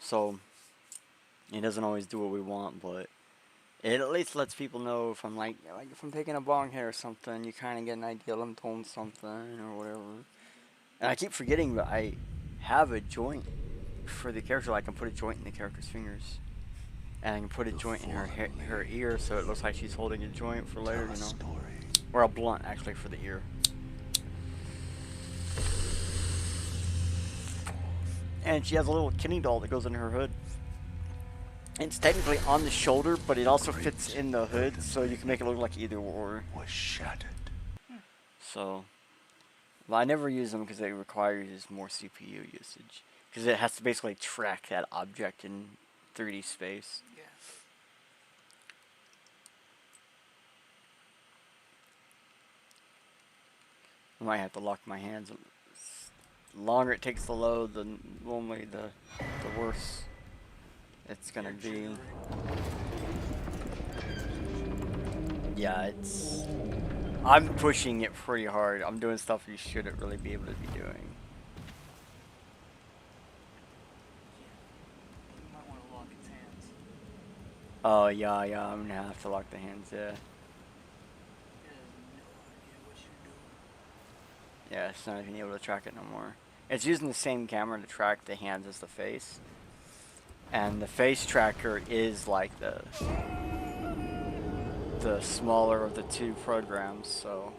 So it doesn't always do what we want, but it at least lets people know if I'm like if I'm taking a bong hit or something, you kind of get an idea I'm doing something or whatever. And I keep forgetting that I have a joint for the character. I can put a joint in the character's fingers, and I can put a joint in her ear, so it looks like she's holding a joint for later, you know, or a blunt actually for the ear. And she has a little Kenny doll that goes in her hood. It's technically on the shoulder, but it also fits in the hood, so you can make it look like either or. Was shattered. So, well, I never use them because they require more CPU usage. Because it has to basically track that object in 3D space. Yeah. I might have to lock my hands. The longer it takes to load, the normally the worse it's gonna be. Yeah, I'm pushing it pretty hard. I'm doing stuff you shouldn't really be able to be doing. You might want to lock its hands. Oh yeah, I'm gonna have to lock the hands. Yeah. It has no idea what you're doing. Yeah, it's not even able to track it no more. It's using the same camera to track the hands as the face. And the face tracker is like the smaller of the two programs, so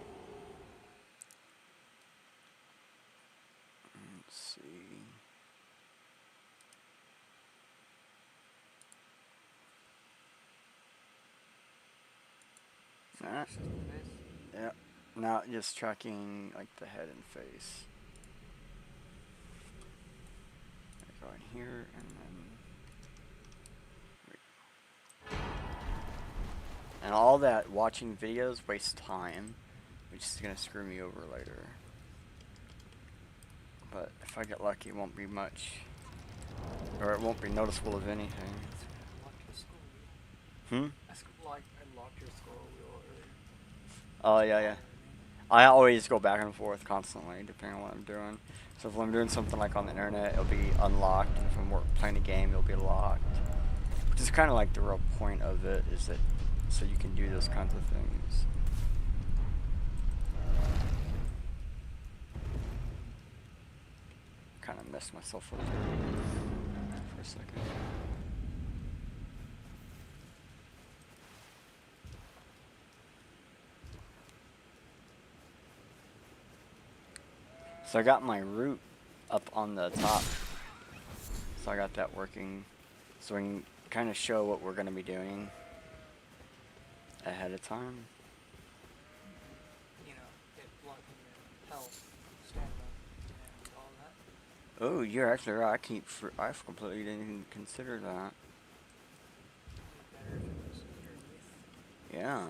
let's see. Nah. Yeah. Now just tracking like the head and face. Go in here and then. And all that watching videos wastes time, which is gonna screw me over later. But if I get lucky, it won't be much, or it won't be noticeable of anything. I Hmm? locked your scroll wheel earlier. Oh yeah. I always go back and forth constantly, depending on what I'm doing. So if I'm doing something like on the internet, it'll be unlocked, and if I'm playing a game, it'll be locked. Which is kind of like the real point of it, is that so you can do those kinds of things. Kind of messed myself up there for a second. So I got my root up on the top. So I got that working. So we can kind of show what we're going to be doing ahead of time. You know, it blocking your health, stamina, and all that. Oh, you're actually right. I completely didn't even consider that. Better if it was underneath. Yeah.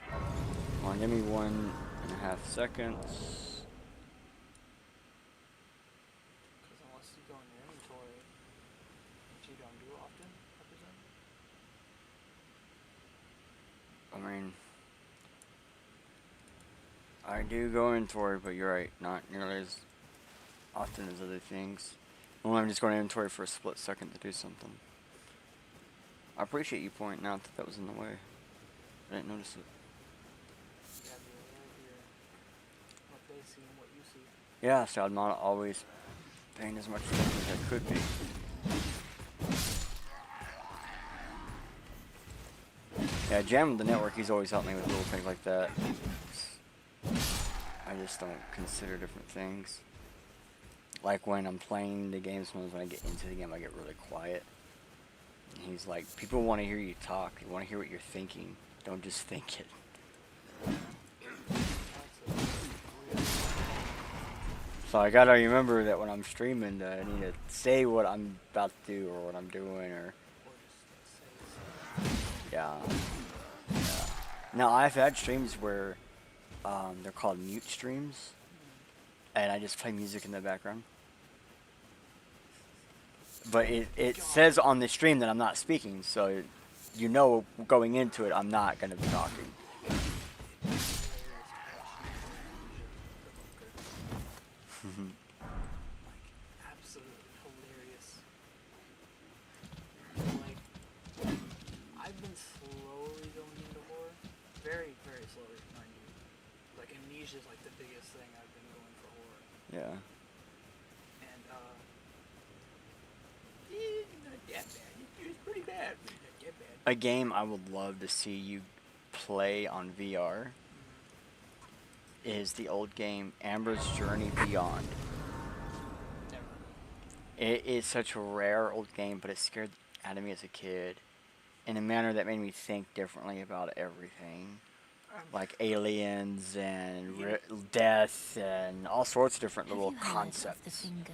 Come on, give me 1.5 seconds. Because unless you go in your inventory, which you don't do often, I presume. I mean, I do go inventory, but you're right, not nearly as often as other things. Well, I'm just going to inventory for a split second to do something. I appreciate you pointing out that was in the way. I didn't notice it. You have to be aware of what they see and what you see. Yeah, so I'm not always paying as much attention as I could be. Yeah, Jam with the network, he's always helped me with little things like that. I just don't consider different things. Like when I'm playing the game, sometimes when I get into the game, I get really quiet. And he's like, people want to hear you talk. They want to hear what you're thinking. Don't just think it. So I gotta remember that when I'm streaming, that I need to say what I'm about to do or what I'm doing, or yeah. Now I've had streams where they're called mute streams, and I just play music in the background. But it says on the stream that I'm not speaking, so you know going into it I'm not gonna be talking. Absolutely hilarious very, very slow, mind you. Like, Amnesia is like the biggest thing I've been going for horror. Yeah. And, not that bad. It's pretty bad, but not that bad. A game I would love to see you play on VR is the old game Amber's Journey Beyond. Never. It is such a rare old game, but it scared out of me as a kid in a manner that made me think differently about everything. Like aliens and death and all sorts of different little concepts. You remember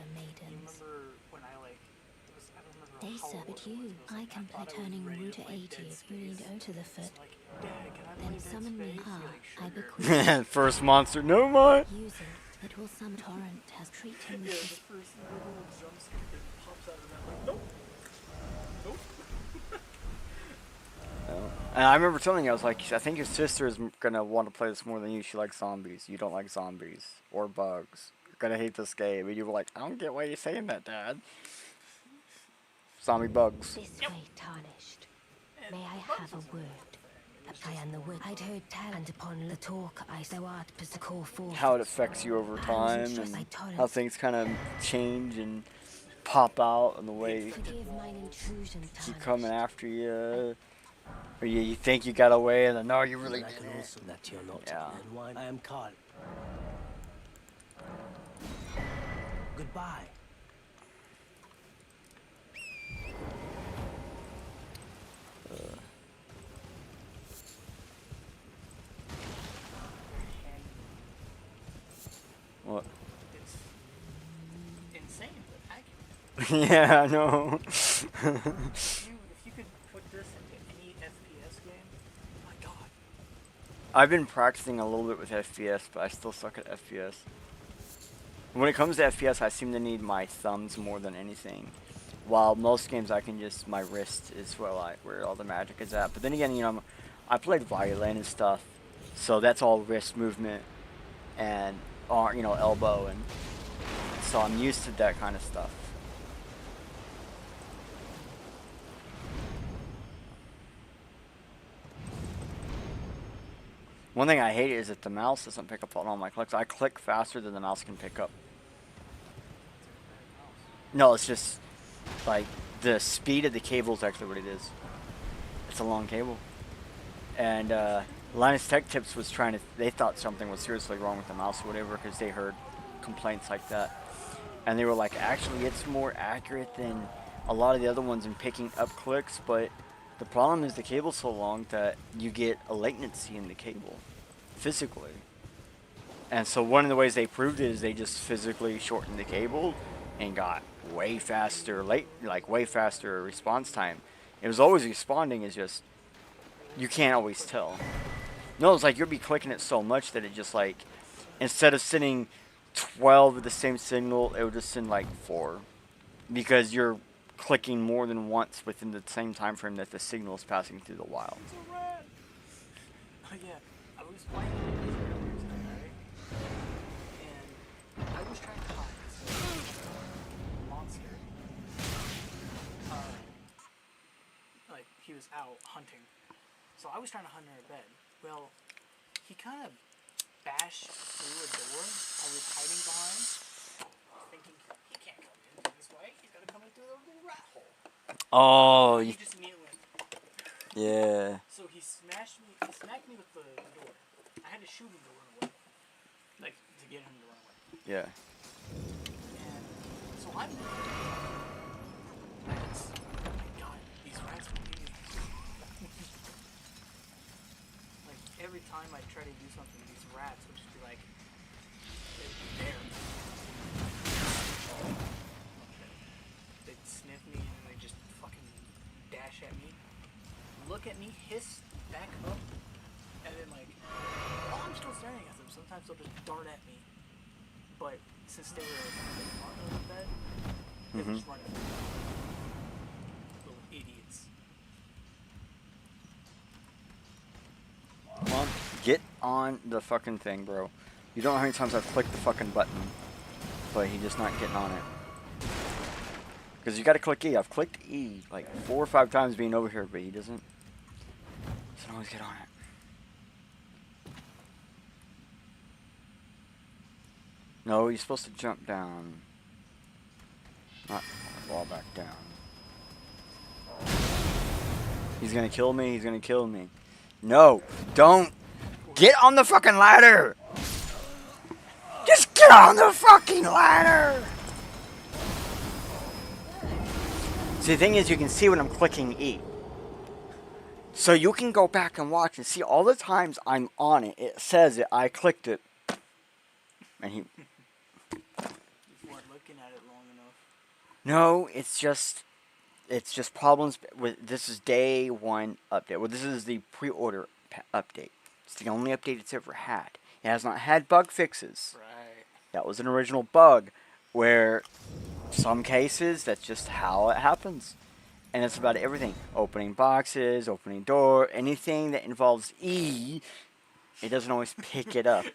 when I like, it was, I don't remember They how serve old it it you. was. I Like, can play thought I was turning ready route to play 80 Dead if we need Space. go to the foot. It's like, Dad, can I play Then Dead summon me. Space? Ah, You're I like, sure. bequeath. First monster, no more. Use it. It will some torrent has treated him Yeah, with the first little jump scare that pops out of the mouth. Like, nope. Nope. And I remember telling you, I was like, I think your sister is gonna want to play this more than you. She likes zombies. You don't like zombies or bugs. You're gonna hate this game. And you were like, I don't get why you're saying that, Dad. Zombie bugs. this way tarnished. May I have a word? I am the word. I'd heard talent upon the talk. I thou art physical force. How it affects you over time and how things kind of change and pop out and the way Forgive mine intrusion, keep tarnished. coming after you. Or you think you got away and then no, you really I can didn't. also that you're not Yeah. and wine. I am Carl. Goodbye. What? It's insane, but accurate. Yeah, I know. If you could put this into any FPS game, oh my god. I've been practicing a little bit with FPS, but I still suck at FPS. When it comes to FPS, I seem to need my thumbs more than anything. While most games I can just, my wrist is where all the magic is at. But then again, you know, I played violin and stuff, so that's all wrist movement and, you know, elbow, and so I'm used to that kind of stuff. One thing I hate is that the mouse doesn't pick up on all my clicks. I click faster than the mouse can pick up. No, it's just like the speed of the cable is actually what it is. It's a long cable. And Linus Tech Tips was they thought something was seriously wrong with the mouse or whatever because they heard complaints like that. And they were like, actually, it's more accurate than a lot of the other ones in picking up clicks, but the problem is the cable's so long that you get a latency in the cable, physically. And so one of the ways they proved it is they just physically shortened the cable and got way faster way faster response time. It was always responding, it's just you can't always tell. No, it's like you'll be clicking it so much that it just like instead of sending 12 of the same signal, it would just send like 4 because you're clicking more than once within the same time frame that the signal is passing through the wire. It's a rat! Oh yeah, I was playing this earlier today, and I was trying to hide this monster. Like, he was out hunting. So I was trying to hunt under a bed. Well, he kind of bashed through a door I was hiding behind, thinking he can't come in this way, he's gotta come in through the little rat hole. Oh, He just immediately went, yeah. so he smacked me with the door. I had to shoot him to run away. Like, to get him to run away. Yeah. And so I'm rats. Oh my god, these rats will do me. Like, every time I try to do something, these rats would just be like, they're there. They'd sniff me and they'd just fucking dash at me, look at me, hiss back up, and then like, while I'm still staring at them, sometimes they'll just dart at me. But since they were in front of the bed, they were just running. Little idiots. Come on, get on the fucking thing, bro. You don't know how many times I've clicked the fucking button, but he's just not getting on it. Because you gotta click E. I've clicked E like 4 or 5 times being over here, but he doesn't always get on it. No, you're supposed to jump down. Not fall back down. He's gonna kill me, he's gonna kill me. No, don't! Get on the fucking ladder! Just get on the fucking ladder! See, the thing is, you can see when I'm clicking E. So you can go back and watch and see all the times I'm on it. It says it, I clicked it. And he... You weren't looking at it long enough. No, it's just problems with, this is day 1 update. Well, this is the pre-order update. It's the only update it's ever had. It has not had bug fixes. Right. That was an original bug where some cases, that's just how it happens. And it's about everything. Opening boxes, opening door, anything that involves E, it doesn't always pick it up.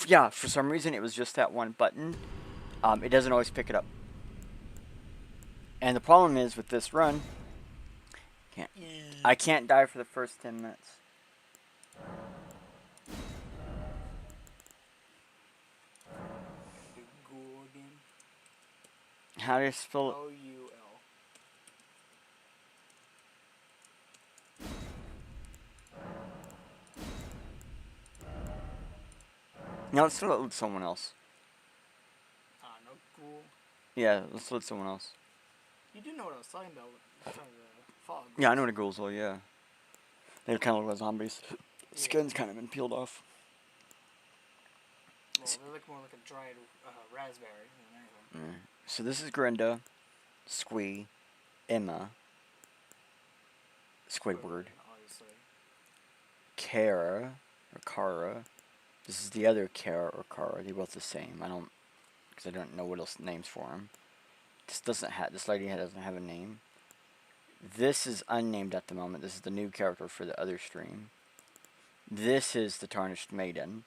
Yeah, for some reason it was just that one button. It doesn't always pick it up. And the problem is with this run, I can't die for the first 10 minutes. Ghoul again. How do you spell it? O-U-L. No, let's load someone else. No ghoul. Yeah, let's load someone else. You do know what I was talking about with the fog. Yeah, I know what a ghouls are, yeah. They kind of look like zombies. Skin's kind of been peeled off. Well, they look more like a dried raspberry than anything. So this is Grinda, Squee, Emma, Squidward, Obviously. Kara, or Kara. This is the other Kara or Kara. They're both the same. Because I don't know what else names for them. This lady doesn't have a name. This is unnamed at the moment. This is the new character for the other stream. This is the Tarnished Maiden.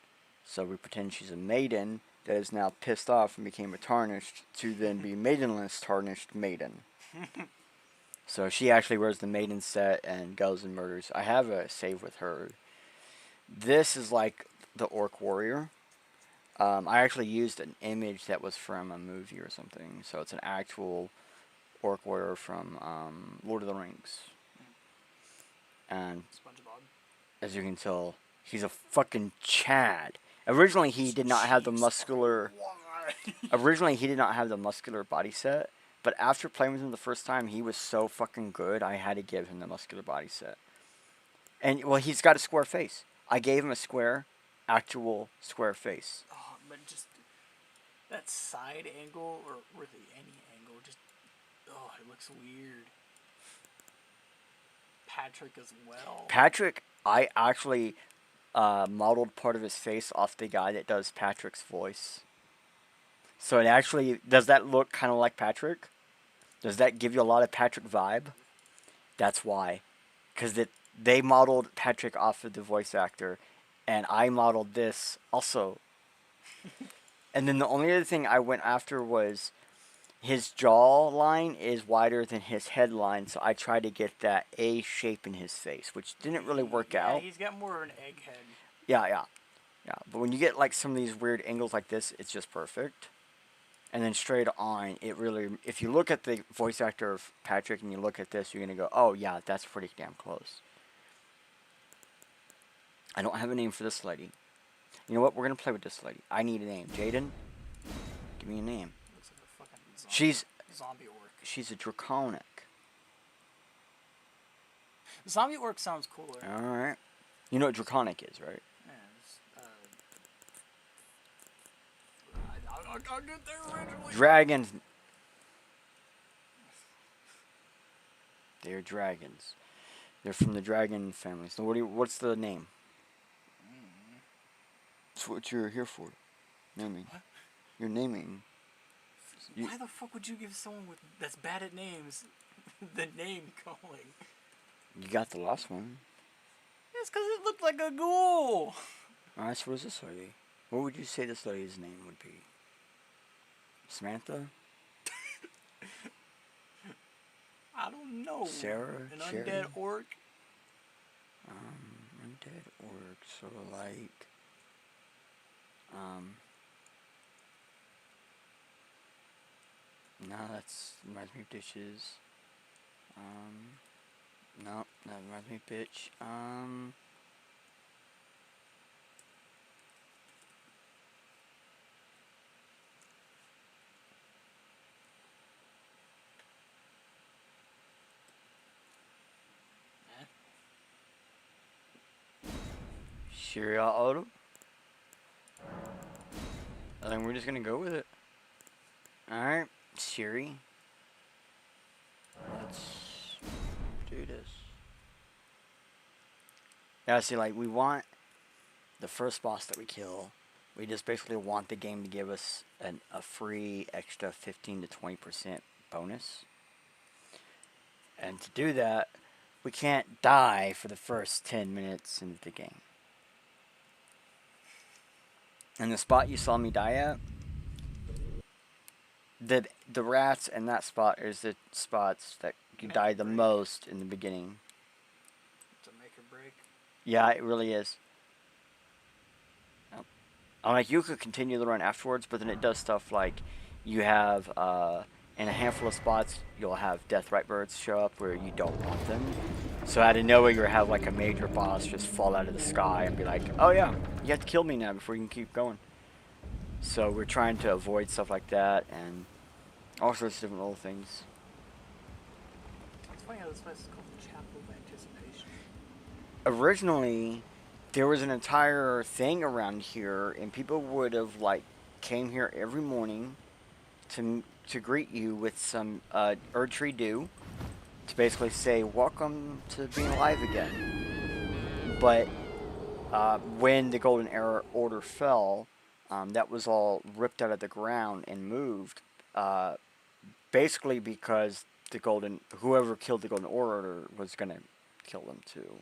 So we pretend she's a maiden that is now pissed off and became a Tarnished to then be Maidenless Tarnished Maiden. So she actually wears the maiden set and goes and murders. I have a save with her. This is like the Orc Warrior. I actually used an image that was from a movie or something. So it's an actual Orc Warrior from Lord of the Rings. And SpongeBob. as you can tell, he's a fucking Chad. Originally, he did not have the muscular... Originally, he did not have the muscular body set. But after playing with him the first time, he was so fucking good, I had to give him the muscular body set. And, well, he's got a square face. I gave him a square, actual square face. Oh, but just that side angle, or really any angle, just, oh, it looks weird. Patrick as well. Patrick, I actually modeled part of his face off the guy that does Patrick's voice. So it actually, does that look kind of like Patrick? Does that give you a lot of Patrick vibe? That's why. Because they modeled Patrick off of the voice actor, and I modeled this also. And then the only other thing I went after was his jaw line is wider than his head line, so I tried to get that A shape in his face, which didn't really work out. He's got more of an egghead. Yeah. But when you get like some of these weird angles like this, it's just perfect. And then straight on, it really, if you look at the voice actor of Patrick and you look at this, you're going to go, oh yeah, that's pretty damn close. I don't have a name for this lady. You know what? We're going to play with this lady. I need a name. Jaden, give me a name. Looks like a fucking zombie orc. She's a draconic. Zombie orc sounds cooler. Alright. You know what draconic is, right? Yeah, I'll get there originally. Dragons. They're dragons. They're from the dragon family. So what's the name? That's what you're here for. Naming. What? You're naming. Why the fuck would you give someone that's bad at names the name calling? You got the last one. It's because it looked like a ghoul. Alright, so what is this lady? What would you say this lady's name would be? Samantha? I don't know. Sarah? An Sherry? undead orc? Undead orc, so like... No, that's reminds me of dishes. No, that reminds me of bitch. Syria auto. I think we're just gonna go with it. Alright, Siri. Let's do this. Yeah, see, like, we want the first boss that we kill. We just basically want the game to give us a free extra 15 to 20% bonus. And to do that, we can't die for the first 10 minutes into the game. And the spot you saw me die at, the rats in that spot is the spots that you die the most in the beginning. To make or break. Yeah, it really is. I'm like, you could continue the run afterwards, but then it does stuff like you have, in a handful of spots, you'll have death right birds show up where you don't want them. So out of nowhere, you'll have like a major boss just fall out of the sky and be like, oh yeah, you have to kill me now before you can keep going. So we're trying to avoid stuff like that and all sorts of different little things. It's funny how this place is called Chapel of Anticipation. Originally, there was an entire thing around here, and people would have like came here every morning to greet you with some Erdtree dew to basically say welcome to being alive again. But when the Golden Order fell, that was all ripped out of the ground and moved, basically because whoever killed the Golden Order was gonna kill them too.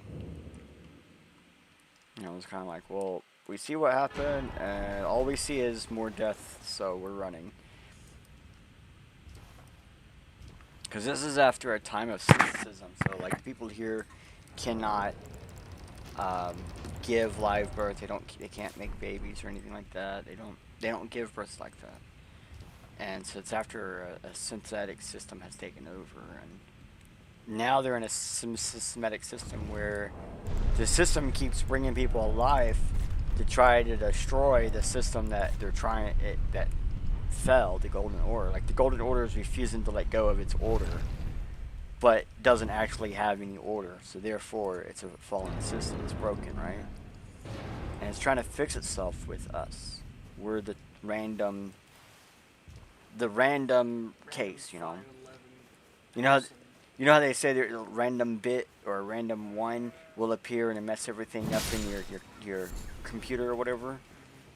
You know, it was kind of like, well, we see what happened, and all we see is more death, so we're running. Because this is after a time of cynicism, so like people here cannot give live birth. They can't make babies or anything like that. They don't give births like that. And so it's after a synthetic system has taken over, and now they're in a systematic system where the system keeps bringing people alive to try to destroy the system that that fell, the Golden Order. Like, the Golden Order is refusing to let go of its order, but doesn't actually have any order, so therefore it's a fallen system. It's broken, right? And it's trying to fix itself with us. We're the random case, you know. You know how they say that a random bit or a random one will appear and mess everything up in your computer or whatever?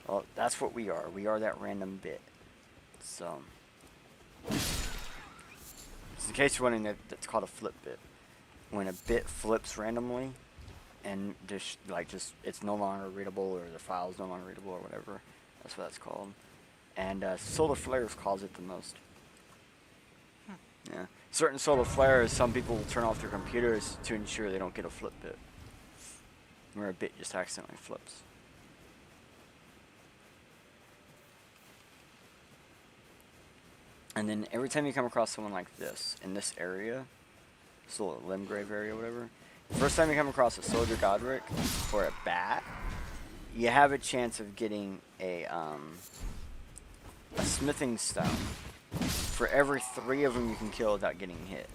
Well, that's what we are. We are that random bit. So, just in case you're wondering, that's called a flip bit. When a bit flips randomly, and just it's no longer readable, or the file's no longer readable, or whatever. That's what that's called. And solar flares cause it the most. Yeah. Certain solar flares, some people will turn off their computers to ensure they don't get a flip bit, where a bit just accidentally flips. And then every time you come across someone like this, in this area, this little limb grave area or whatever, the first time you come across a soldier Godric or a bat, you have a chance of getting a smithing stone for every 3 of them you can kill without getting hit.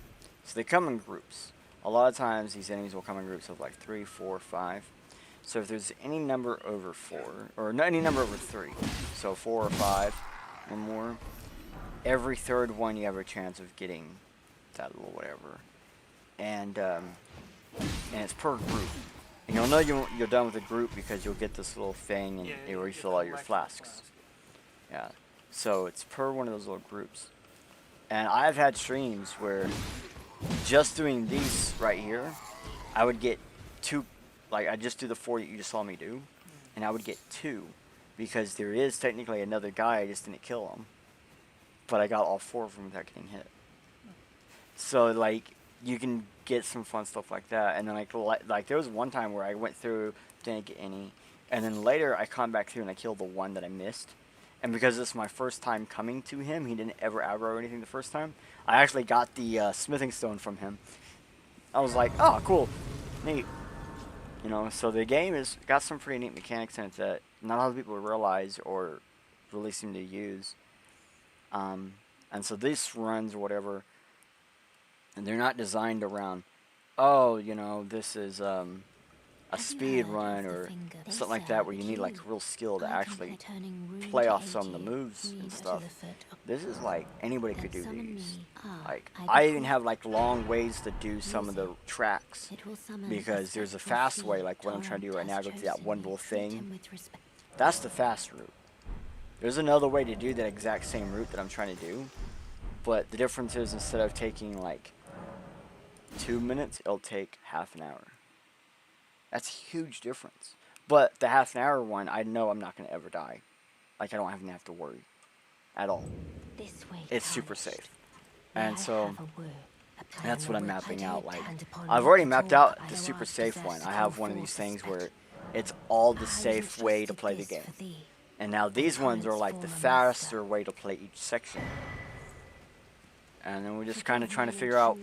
So they come in groups. A lot of times these enemies will come in groups of like 3, 4, 5. So if there's any number over 4, or any number over 3, so 4 or 5 or more, every 3rd one you have a chance of getting that little whatever. And it's per group. And you'll know you're done with the group because you'll get this little thing and it will refill all your flasks. Yeah. So it's per one of those little groups. And I've had streams where just doing these right here, I would get 2, like I just do the 4 that you just saw me do, and I would get 2 because there is technically another guy, I just didn't kill him. But I got all 4 of them without getting hit. So like you can get some fun stuff like that. And then like there was one time where I went through, didn't get any, and then later I come back through and I killed the one that I missed. And because it's my first time coming to him, he didn't ever aggro or anything the first time. I actually got the smithing stone from him. I was like, oh, cool, neat. You know, so the game has got some pretty neat mechanics in it that not a lot of people realize or really seem to use. And so these runs or whatever, and they're not designed around, oh, you know, this is a speed run or something like that where you need like real skill to actually play off some of the moves and stuff. This is like anybody could do these. Like I even have like long ways to do some of the tracks because there's a fast way, like what I'm trying to do right now, go to that one little thing. That's the fast route. There's another way to do that exact same route that I'm trying to do, but the difference is instead of taking like 2 minutes, it'll take half an hour. That's a huge difference. But the half an hour one, I know I'm not going to ever die. Like I don't even have to worry at all. It's super safe. And so that's what I'm mapping out. Like I've already mapped out the super safe one. I have one of these things where it's all the safe way to play the game. And now these ones are like the faster way to play each section. And then we're just kind of trying to figure out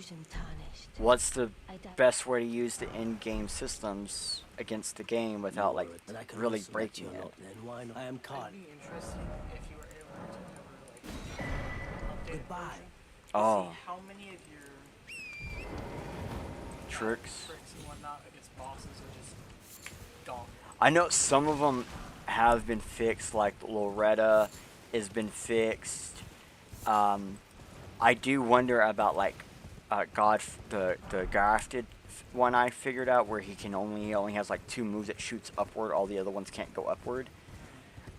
what's the best way to use the in-game systems against the game without like really breaking it. I am caught. It'd be interesting if you were able to ever like update Goodbye. Oh. see how many of your Tricks. and whatnot against bosses are just gone. I know some of them have been fixed, like Loretta has been fixed. I do wonder about like the grafted one I figured out where he only has like 2 moves that shoots upward, all the other ones can't go upward.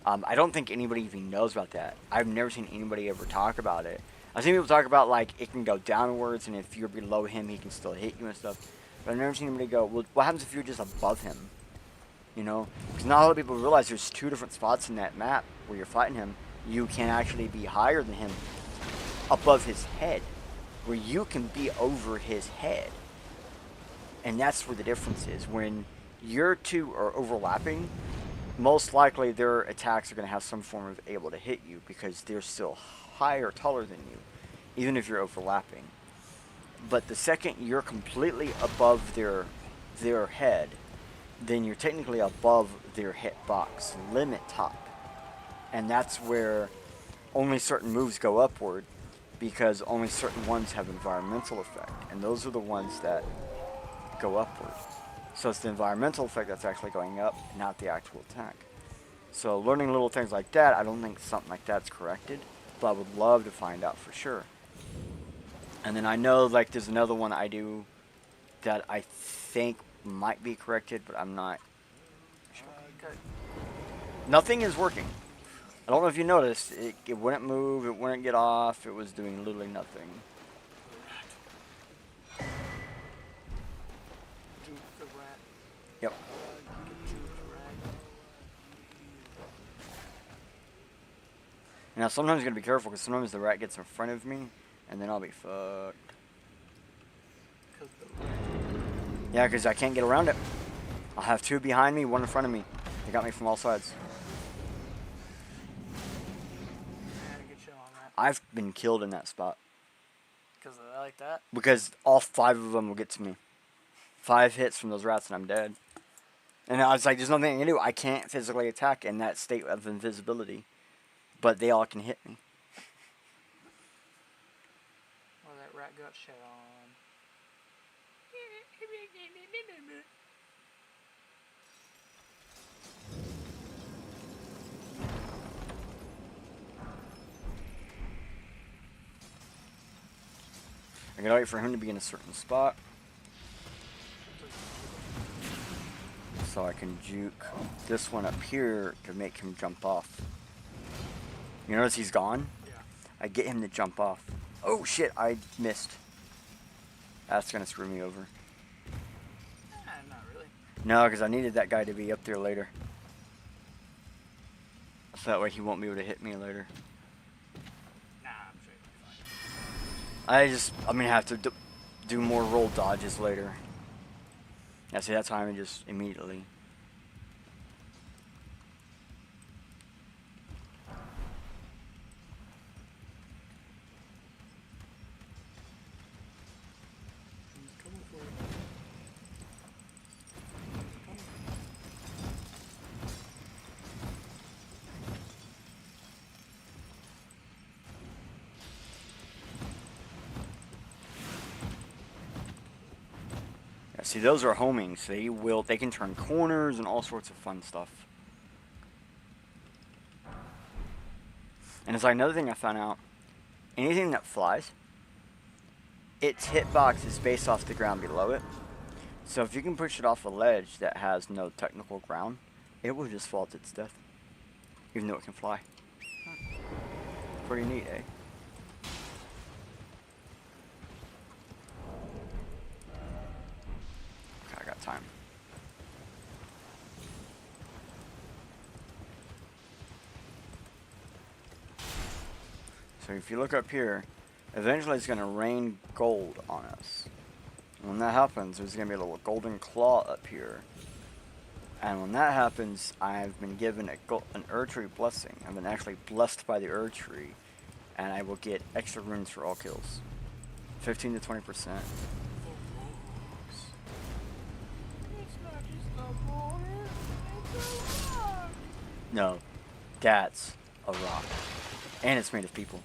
I don't think anybody even knows about that. I've never seen anybody ever talk about it. I've seen people talk about like it can go downwards and if you're below him he can still hit you and stuff. But I've never seen anybody go, well, what happens if you're just above him? You know? Because not a lot of people realize there's 2 different spots in that map where you're fighting him. You can actually be higher than him above his head, where you can be over his head. And that's where the difference is. When your 2 are overlapping, most likely their attacks are going to have some form of able to hit you because they're still higher, taller than you, even if you're overlapping. But the second you're completely above their head, then you're technically above their hitbox limit top. And that's where only certain moves go upward because only certain ones have environmental effect. And those are the ones that go upward. So it's the environmental effect that's actually going up, not the actual attack. So learning little things like that, I don't think something like that's corrected, but I would love to find out for sure. And then I know like there's another one I do that I think might be corrected, but I'm not sure. Nothing is working. I don't know if you noticed, it wouldn't move, it wouldn't get off, it was doing literally nothing. Yep. Now sometimes you gotta be careful because sometimes the rat gets in front of me and then I'll be fucked. Yeah, because I can't get around it. I'll have 2 behind me, 1 in front of me. They got me from all sides. I've been killed in that spot. Because I like that? Because all 5 of them will get to me. 5 hits from those rats and I'm dead. And I was like, there's nothing I can do. I can't physically attack in that state of invisibility. But they all can hit me. Well, that rat got shit on. I gotta wait for him to be in a certain spot. So I can juke this one up here to make him jump off. You notice he's gone? Yeah. I get him to jump off. Oh shit, I missed. That's gonna screw me over. Not really. No, because I needed that guy to be up there later. So that way he won't be able to hit me later. Nah, I'm sure you'll be fine. I'm gonna have to do more roll dodges later. Yeah, see, that time I just immediately. See, those are homings. They can turn corners and all sorts of fun stuff. And it's like another thing I found out. Anything that flies, its hitbox is based off the ground below it. So if you can push it off a ledge that has no technical ground, it will just fall to its death. Even though it can fly. Pretty neat, eh? Okay, I got time. So if you look up here, eventually it's going to rain gold on us. And when that happens, there's going to be a little golden claw up here. And when that happens, I've been given an Erdtree blessing. I've been actually blessed by the Erdtree. And I will get extra runes for all kills. 15 to 20%. It's not just a boulder, it's a rock. No, that's a rock. And it's made of people.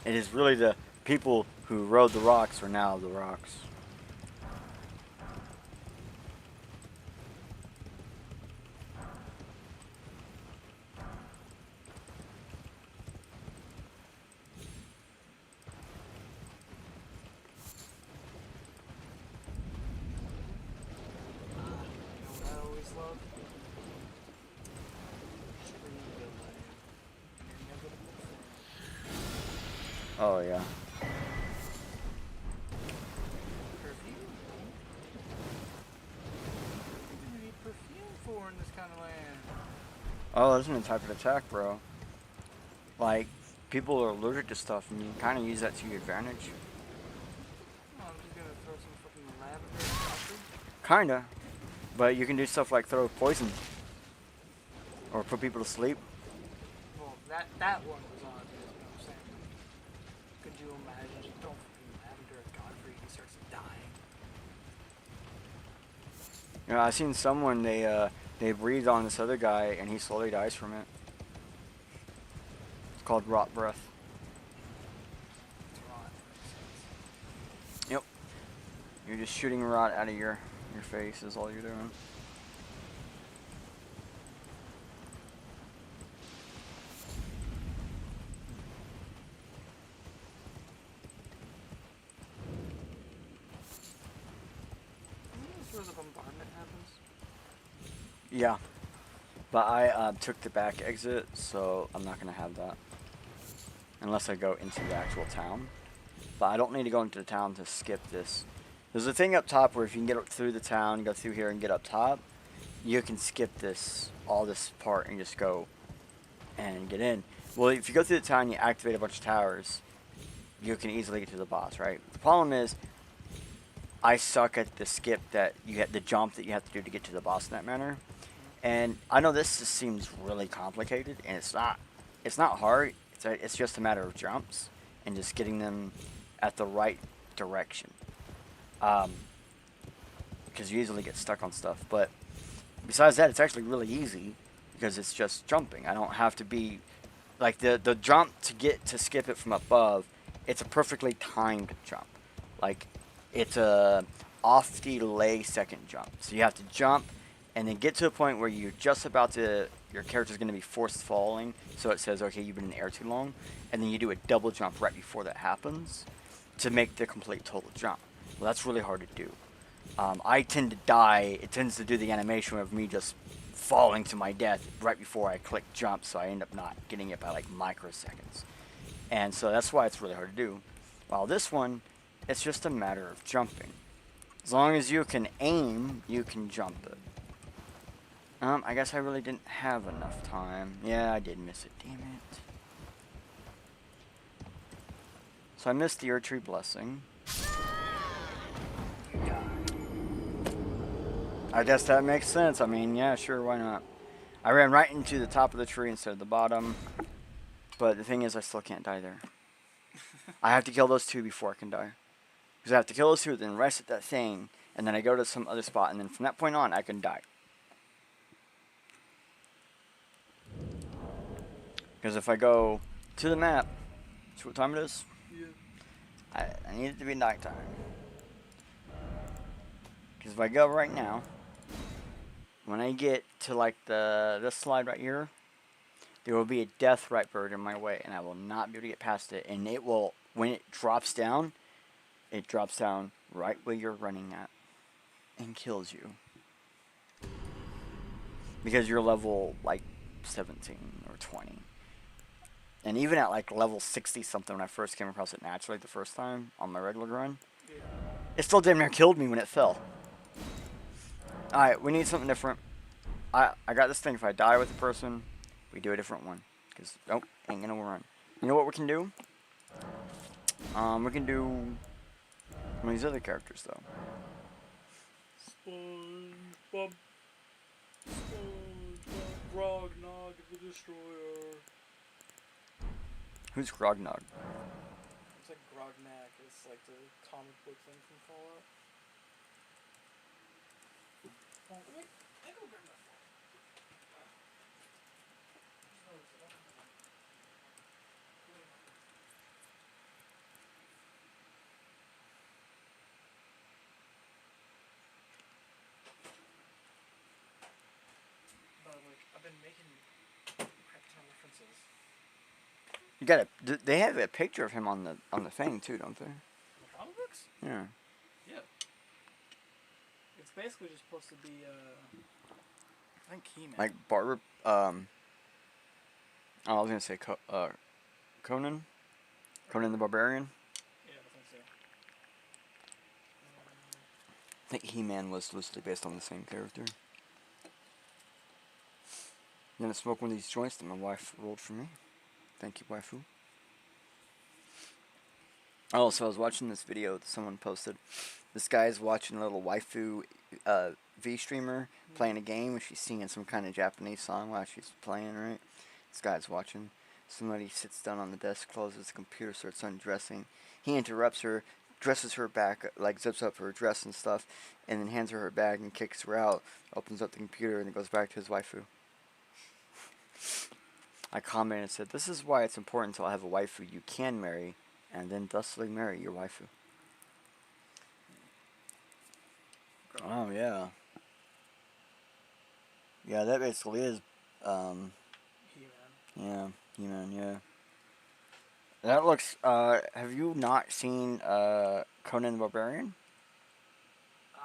It is really the people who rode the rocks are now the rocks. Oh yeah. Perfume? What do you need perfume for in this kind of land? Oh, there's a type of attack, bro. Like, people are allergic to stuff, and you kind of use that to your advantage. Oh, I'm just gonna throw some fucking lavender and mustard. Kinda. But you can do stuff like throw poison. Or put people to sleep. Well, that one was on, you know what I'm saying? Could you imagine just throwing fucking lavender at Godfrey and he starts dying? You know, I seen someone, they breathed on this other guy, and he slowly dies from it. It's called rot breath. It's rot. Yep. You're just shooting rot out of your face is all you're doing. This is where the bombardment happens. Yeah. But I took the back exit, so I'm not going to have that. Unless I go into the actual town. But I don't need to go into the town to skip this. There's a thing up top where if you can get up through the town, go through here and get up top, you can skip all this part and just go and get in. Well, if you go through the town and you activate a bunch of towers, you can easily get to the boss, right? The problem is, I suck at the skip the jump that you have to do to get to the boss in that manner. And I know this just seems really complicated, and it's not. It's not hard. It's just a matter of jumps and just getting them at the right direction. Because you easily get stuck on stuff. But besides that, it's actually really easy because it's just jumping. I don't have to be like the jump to skip it from above. It's a perfectly timed jump. Like it's a off delay second jump. So you have to jump and then get to a point where you're just about to. Your character's going to be forced falling. So it says, okay, you've been in the air too long, and then you do a double jump right before that happens to make the complete total jump. Well, that's really hard to do. I tend to die. It tends to do the animation of me just falling to my death right before I click jump, so I end up not getting it by like microseconds. And so that's why it's really hard to do. While this one, it's just a matter of jumping. As long as you can aim, you can jump it. I guess I really didn't have enough time. Yeah, I did miss it. Damn it. So I missed the Erdtree blessing. I guess that makes sense. I mean, yeah, sure, why not? I ran right into the top of the tree instead of the bottom. But the thing is, I still can't die there. I have to kill those two before I can die. Because I have to kill those two, then rest at that thing, and then I go to some other spot, and then from that point on, I can die. Because if I go to the map, see what time it is? Yeah. I need it to be nighttime. Because if I go right now, when I get to like this slide right here, there will be a death right bird in my way, and I will not be able to get past it. And it will, when it drops down right where you're running at, and kills you. Because you're level like 17 or 20. And even at like level 60 something when I first came across it naturally the first time on my regular run, Yeah. it still damn near killed me when it fell. Alright, we need something different. I got this thing. If I die with a person, we do a different one. Because, nope, ain't gonna run. You know what we can do? We can do one of these other characters, though. SpongeBob. SpongeBob. Grognog the Destroyer. Who's Grognog? It's like Grognak. It's like the comic book thing from Fallout. Oh, wait. I go grab my phone. But like, I've been making crap-ton references. You got a. They have a picture of him on the thing too, don't they? In the comic books? Yeah. Yeah. It's basically just supposed to be, I think He-Man. Like Barber. I was gonna say Conan. Conan the Barbarian. Yeah, I think so. I think He-Man was loosely based on the same character. I'm gonna smoke one of these joints that my wife rolled for me. Thank you, waifu. Oh, so I was watching this video that someone posted. This guy's watching a little waifu V streamer playing a game, and she's singing some kind of Japanese song while she's playing, right? This guy's watching. Somebody sits down on the desk, closes the computer, starts undressing. He interrupts her, dresses her back, like zips up her dress and stuff, and then hands her bag and kicks her out, opens up the computer, and then goes back to his waifu. I commented and said, "This is why it's important to have a waifu you can marry, and then thusly marry your waifu." Oh, yeah. Yeah, that basically is, He-Man. yeah, He-Man, yeah. That looks, have you not seen, Conan the Barbarian? I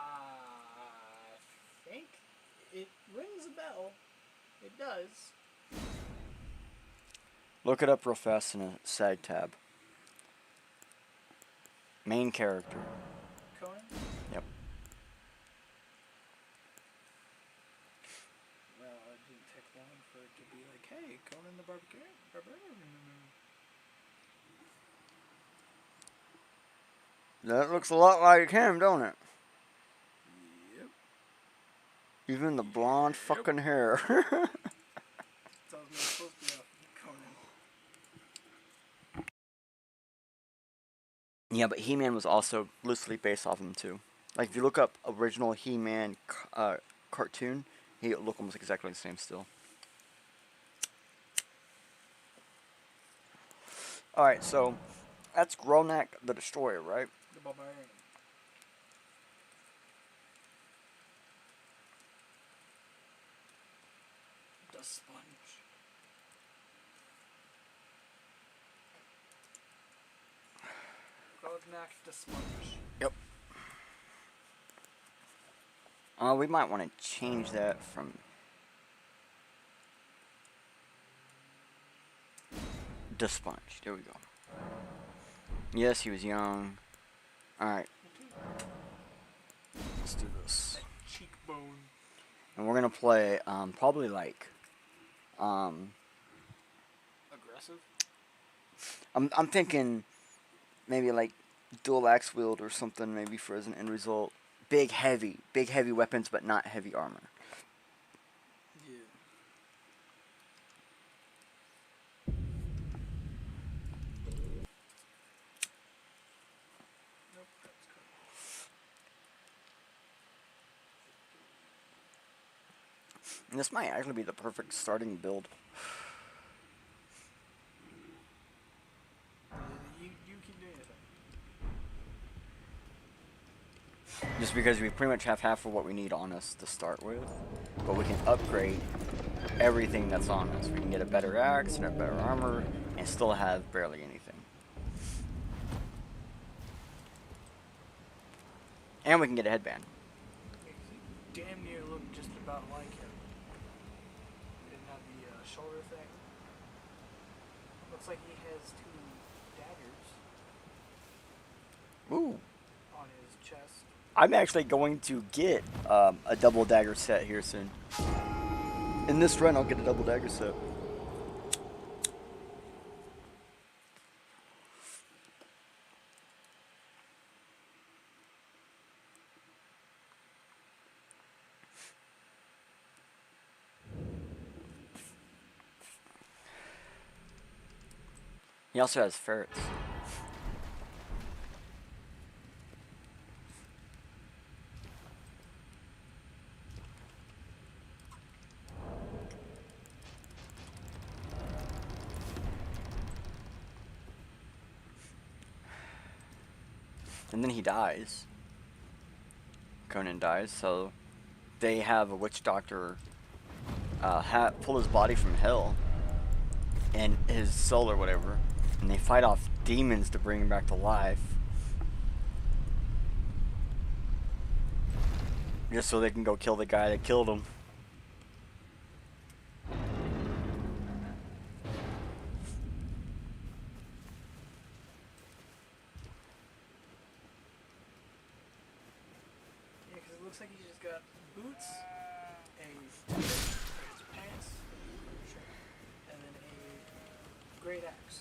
think it rings a bell. It does. Look it up real fast in a side tab. Main character. Conan? Yep. Well, it didn't take long for it to be like, hey, Conan the Barbarian. That looks a lot like him, don't it? Yep. Even the blonde fucking hair. So I was supposed to be Conan. Yeah, but He-Man was also loosely based off him too. Like if you look up original He-Man cartoon, he look almost exactly the same still. All right, so that's Grognak the Destroyer, right? The Barbarian. The Sponge. Grognak the Sponge. Yep. We might want to change that from the Sponge. There we go. Yes, he was young. All right. Let's do this. That cheekbone. And we're gonna play probably like Aggressive? I'm thinking maybe like dual axe wield or something maybe for as an end result. Big heavy weapons but not heavy armor. Yeah. Nope, that's good. And this might actually be the perfect starting build. You keep doing your thing. Just because we pretty much have half of what we need on us to start with. But we can upgrade everything that's on us. We can get a better axe and a better armor and still have barely anything. And we can get a headband. He damn near looked just about like him. He didn't have the shoulder thing. Looks like he has 2 daggers Ooh. on his chest. I'm actually going to get a double dagger set here soon. In this run, I'll get a double dagger set. He also has ferrets. And then he dies. Conan dies, so they have a witch doctor pull his body from hell and his soul or whatever, and they fight off demons to bring him back to life. Just so they can go kill the guy that killed him. Yeah, because it looks like he just got boots, his pants, and then a great axe.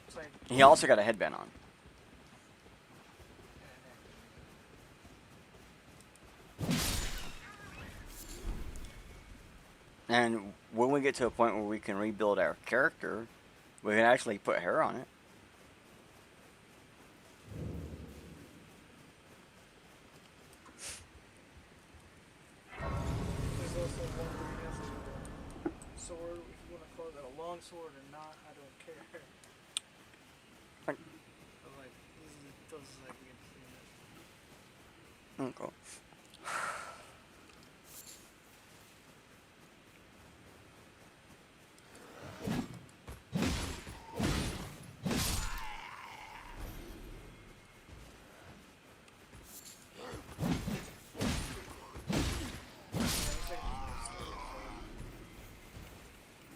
It's like, He also got a headband on. And when we get to a point where we can rebuild our character, we can actually put hair on it. there's also one where he has a sword, if you want to call that a long sword or not, I don't care. Like- But like, those is like good. Okay.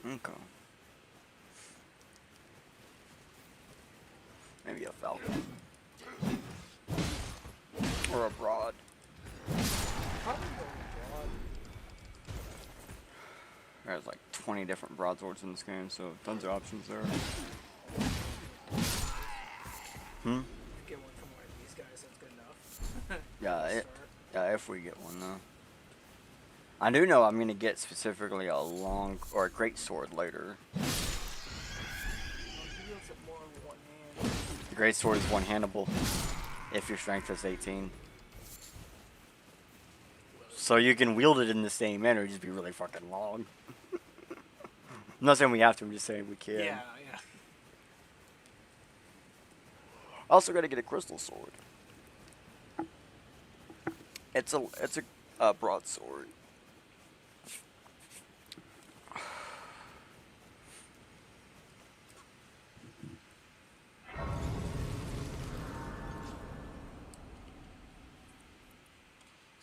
Okay. Maybe a falcon. Or a broad. Probably broad. There's like 20 different broadswords in this game, so tons of options there. Get one from one of these guys, that's good enough. Yeah, if we get one though. I do know I'm gonna get specifically a long or a great sword later. He looks at more with one hand. The great sword is one-handable if your strength is 18. So you can wield it in the same manner, it'd just be really fucking long. I'm not saying we have to, I'm just saying we can. Yeah. I also gotta get a crystal sword. It's a broadsword.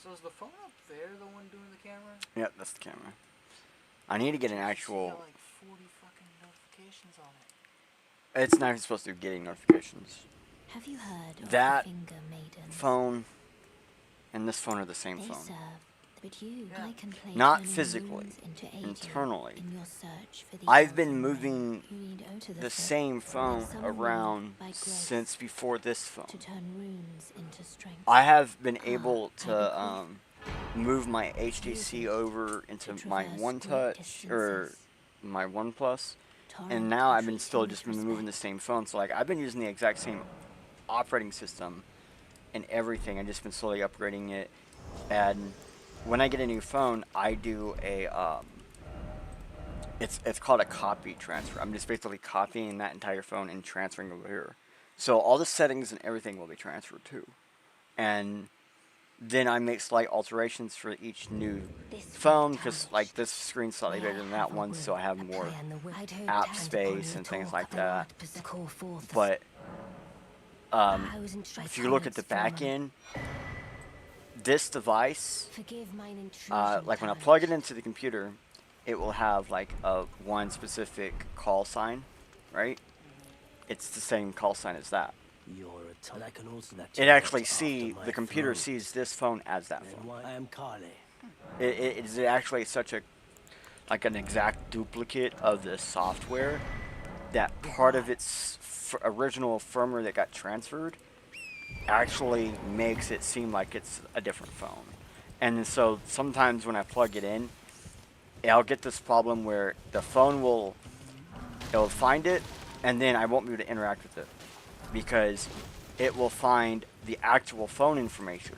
So is the phone up there the one doing the camera? Yep, that's the camera. I need to get an It's actual... got like 40 fucking notifications on it. It's not even supposed to be getting notifications. Have you heard of That the Finger Maidens? phone and this phone are the same They phone. serve, but you Yeah. contemplate Not turning physically, runes into aging internally. in your search for the I've been elven moving men who need to the foot same phone that summon around by grace since before this phone. to turn runes into strength. I have been Ah, able I to bequeath move my HTC over into my traverse One great Touch or distances. my One Plus, Torrent and now I've been treats still you just with been moving the respect. same phone. So like I've been using the exact same operating system and everything. I've just been slowly upgrading it, and when I get a new phone, I do a it's called a copy transfer. I'm just basically copying that entire phone and transferring over here. So all the settings and everything will be transferred too. and then I make slight alterations for each new This phone, week because tarnished. like this screen's slightly May I bigger than have that a one, so I word, have a more play on the word? I'd heard app talent space upon and things talk, like thou that. art call forth the But I was in if you look at the back end, this device, Forgive mine intrusion, like when I tarnished. plug it into the computer, it will have like a one specific call sign, right? It's the same call sign as that. And I can also It actually the computer sees this phone as that phone. I am Carly. It is actually such a, like an exact duplicate of the software that part of its original firmware that got transferred actually makes it seem like it's a different phone. And so sometimes when I plug it in, I'll get this problem where the phone it'll find it, and then I won't be able to interact with it because it will find the actual phone information.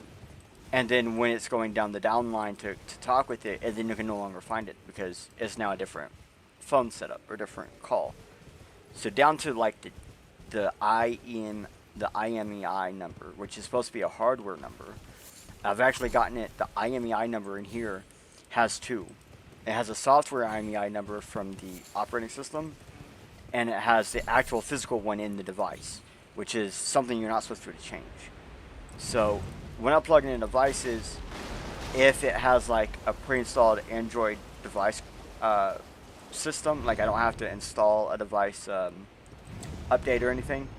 And then when it's going down the down line to talk with it, and then you can no longer find it because it's now a different phone setup or different call. So down to like the IMEI number, which is supposed to be a hardware number. I've actually gotten it. The IMEI number in here has two. It has a software IMEI number from the operating system, and it has the actual physical one in the device, which is something you're not supposed to change. So when I plug in devices, if it has like a pre-installed Android device system, like I don't have to install a device update or anything,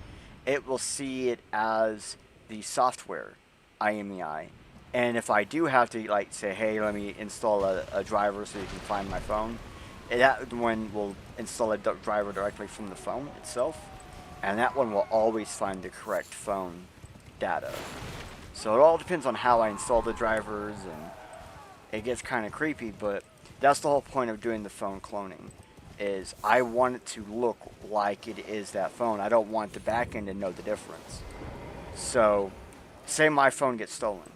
it will see it as the software IMEI. And if I do have to like say, hey, let me install a driver so you can find my phone, that one will install a driver directly from the phone itself, and that one will always find the correct phone data. So it all depends on how I install the drivers, and it gets kind of creepy, but that's the whole point of doing the phone cloning, is I want it to look like it is that phone. I don't want the back end to know the difference. So, say my phone gets stolen.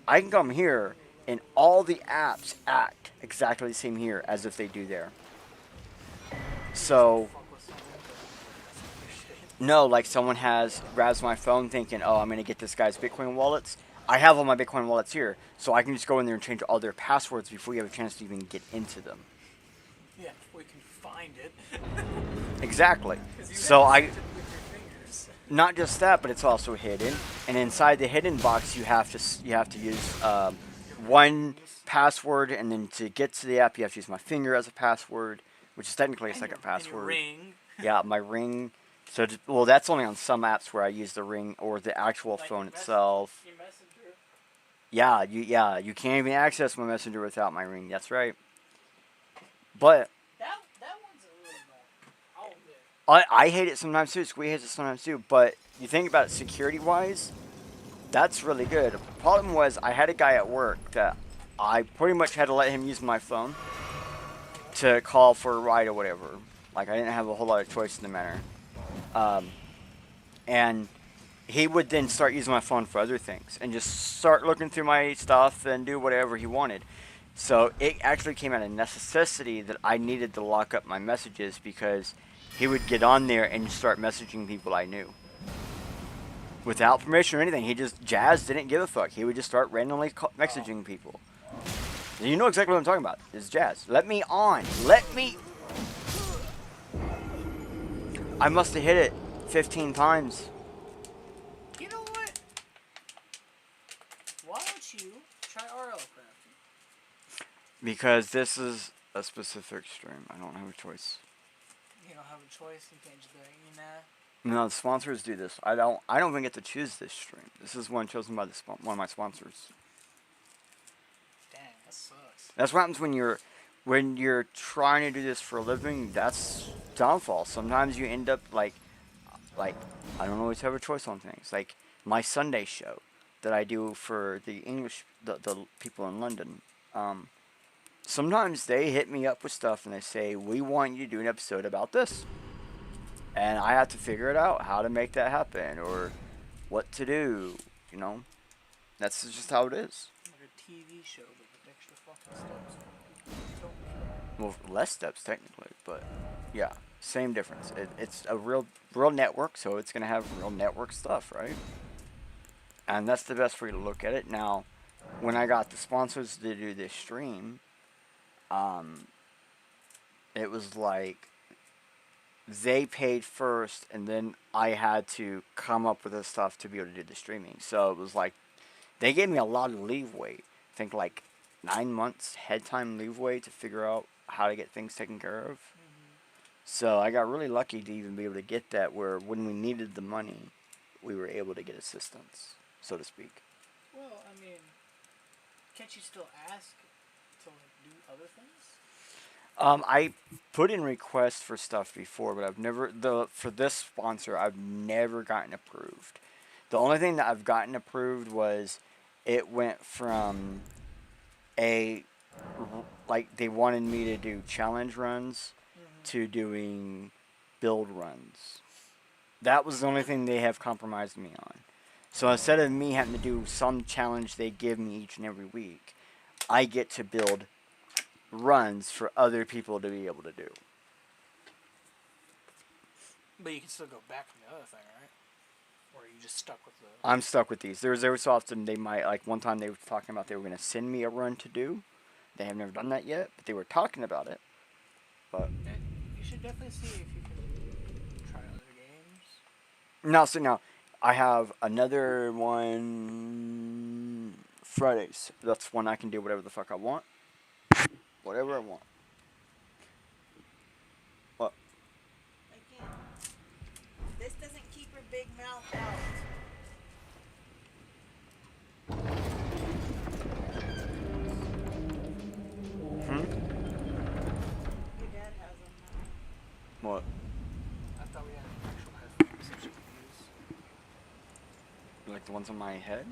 I can come here, and all the apps act exactly the same here as if they do there. So, no, like someone grabs my phone thinking, oh, I'm going to get this guy's Bitcoin wallets. I have all my Bitcoin wallets here, so I can just go in there and change all their passwords before you have a chance to even get into them. Yeah, before you can find it. Exactly. So not just that, but it's also hidden. And inside the hidden box, you have to use one password, and then to get to the app, you have to use my finger as a password, which is technically a second password. And your ring. Yeah, my ring. So, well, that's only on some apps where I use the ring or the actual phone itself. Your messenger. Yeah, you can't even access my messenger without my ring. That's right. But That one's a little bad. I'll admit. I hate it sometimes too. Squee hates it sometimes too. But you think about it security-wise, that's really good. The problem was I had a guy at work that I pretty much had to let him use my phone to call for a ride or whatever. Like, I didn't have a whole lot of choice in the matter. And he would then start using my phone for other things and just start looking through my stuff and do whatever he wanted. So it actually came out of necessity that I needed to lock up my messages, because he would get on there and start messaging people I knew without permission or anything. Jazz didn't give a fuck. He would just start randomly messaging people. You know exactly what I'm talking about. It's Jazz. Let me on. I must have hit it 15 times. You know what? Why don't you try RL crafting? Because this is a specific stream. I don't have a choice. You don't have a choice. You can't just be like, nah. No, the sponsors do this. I don't even get to choose this stream. This is one chosen by one of my sponsors. Dang, that sucks. That's what happens when you're trying to do this for a living. That's downfall. Sometimes you end up like I don't always have a choice on things. Like my Sunday show that I do for the people in London. Sometimes they hit me up with stuff and they say, we want you to do an episode about this. And I have to figure it out, how to make that happen or what to do, you know. That's just how it is. Like a TV show with extra fucking steps. Well, less steps technically, but yeah, same difference. It's a real network, so it's gonna have real network stuff, right? And that's the best way to look at it. Now, when I got the sponsors to do this stream, um, it was like they paid first, and then I had to come up with the stuff to be able to do the streaming. So it was like they gave me a lot of leeway. I think like 9 months head time leeway to figure out how to get things taken care of. So I got really lucky to even be able to get that, where when we needed the money, we were able to get assistance, so to speak. Well, I mean, can't you still ask to like do other things? I put in requests for stuff before, but I've never for this sponsor I've never gotten approved. The only thing that I've gotten approved was it went from like they wanted me to do challenge runs to doing build runs. That was the only thing they have compromised me on. So instead of me having to do some challenge they give me each and every week, I get to build runs for other people to be able to do. But you can still go back from the other thing, right? Or are you just stuck with the... I'm stuck with these. There's every so often they might, like one time they were talking about they were going to send me a run to do. They have never done that yet, but they were talking about it. But you should definitely see if you can try other games. no, so now I have another one Fridays. That's when I can do whatever the fuck I want. Whatever I want. What? Again, this doesn't keep her big mouth out. Hmm? Your dad has them now. What? I thought we had actual headphones that you could use. Like the ones on my head?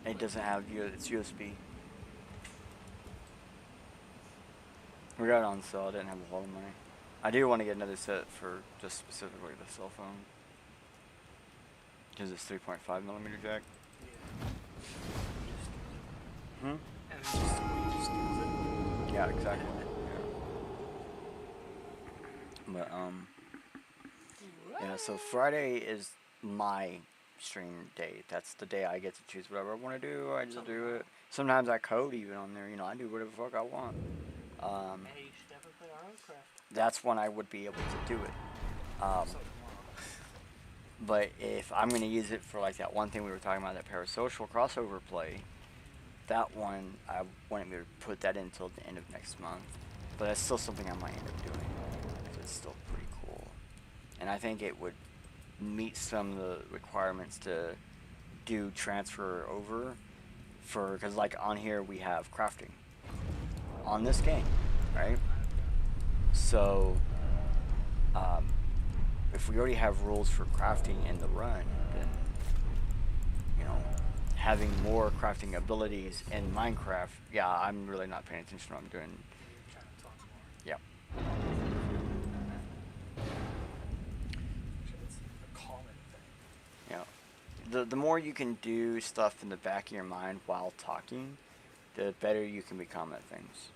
Yeah. It doesn't have it's USB. We got it on sale. I didn't have a lot of money. I do want to get another set for just specifically the cell phone. Because it's 3.5 millimeter jack. Yeah. Hmm? And just use it. Yeah, exactly. Yeah. But yeah. So Friday is my stream day. That's the day I get to choose whatever I want to do. I just do it. Sometimes I code even on there. You know, I do whatever the fuck I want. Hey, you should definitely play Craft. That's when I would be able to do it. But if I'm going to use it for like that one thing we were talking about, that parasocial crossover play, that one I wouldn't be able to put that in until the end of next month. But that's still something I might end up doing. It's still pretty cool. And I think it would meet some of the requirements to do transfer over for, because like on here we have crafting on this game, right? So if we already have rules for crafting in the run, then you know, having more crafting abilities in Minecraft, yeah, I'm really not paying attention to what I'm doing. Yeah. Yeah. The more you can do stuff in the back of your mind while talking, the better you can become at things.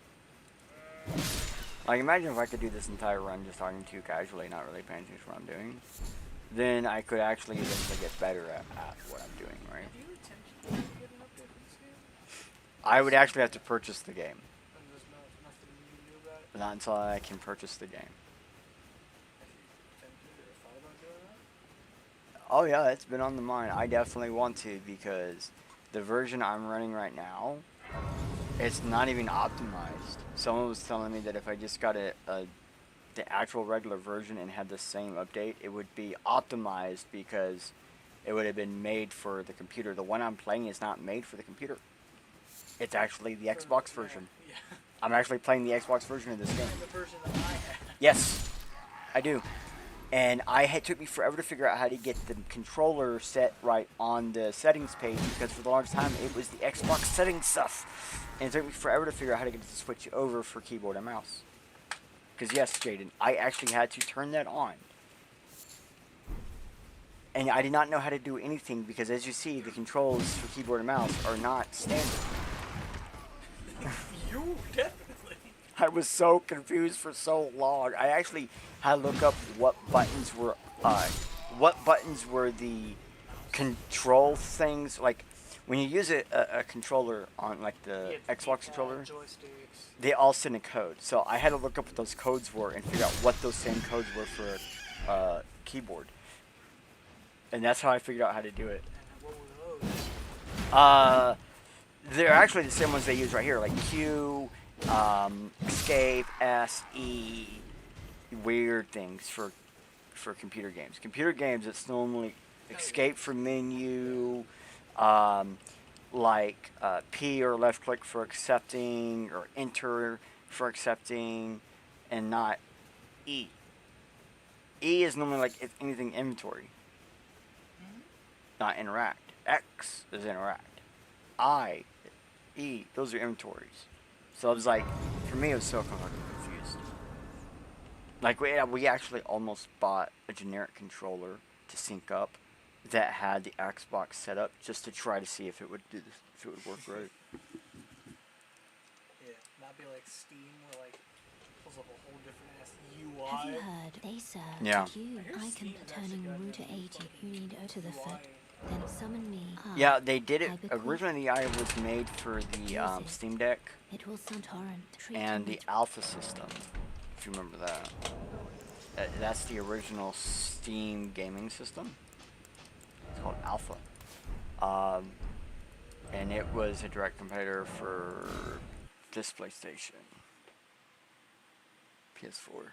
Like, imagine if I could do this entire run just talking to you casually, not really paying attention to what I'm doing. Then I could actually eventually get better at what I'm doing, right? Have you attempted to get an update for this game? I would actually have to purchase the game. And there's nothing you can do about it? Not until I can purchase the game. Have you attempted or thought about doing that? Oh yeah, it's been on the mind. I definitely want to, because the version I'm running right now, it's not even optimized. Someone was telling me that if I just got the actual regular version and had the same update, it would be optimized because it would have been made for the computer. The one I'm playing is not made for the computer. It's actually the Xbox version. Yeah. I'm actually playing the Xbox version of this game. And the version that I have. Yes, I do. And it took me forever to figure out how to get the controller set right on the settings page, because for the longest time it was the Xbox settings stuff. And it took me forever to figure out how to get it to switch over for keyboard and mouse. Because yes, Jaden, I actually had to turn that on. And I did not know how to do anything, because as you see, the controls for keyboard and mouse are not standard. You definitely. I was so confused for so long. I actually had to look up what buttons were the control things like when you use a controller on like the Yeah, Xbox D-pad, controller, joysticks. they all send a code. So I had to look up what those codes were and figure out what those same codes were for a keyboard. And that's how I figured out how to do it. And what were those? They're actually the same ones they use right here, like Q, escape, S, E, weird things for computer games. Computer games, it's normally escape for menu, like P or left click for accepting, or enter for accepting, and not E. E is normally like if anything inventory, not interact. X is interact. I, E, those are inventories. So I was like, for me, it was so fucking confused. Like we actually almost bought a generic controller to sync up that had the Xbox set up just to try to see if it would do this, if it would work right. Yeah, not be like Steam where like pulls up a whole different ass Have UI. you heard? They serve Yeah. you. I hear I can Steam has turning actually Wu got to a new 80. You need fucking to the UI. foot. Then summon me. Yeah, they did it. I become- Originally, the AI was made for the Steam Deck It will sound torrent. and the Alpha system, if you remember that. That's the original Steam gaming system. It's called Alpha. And it was a direct competitor for this PlayStation. PS4.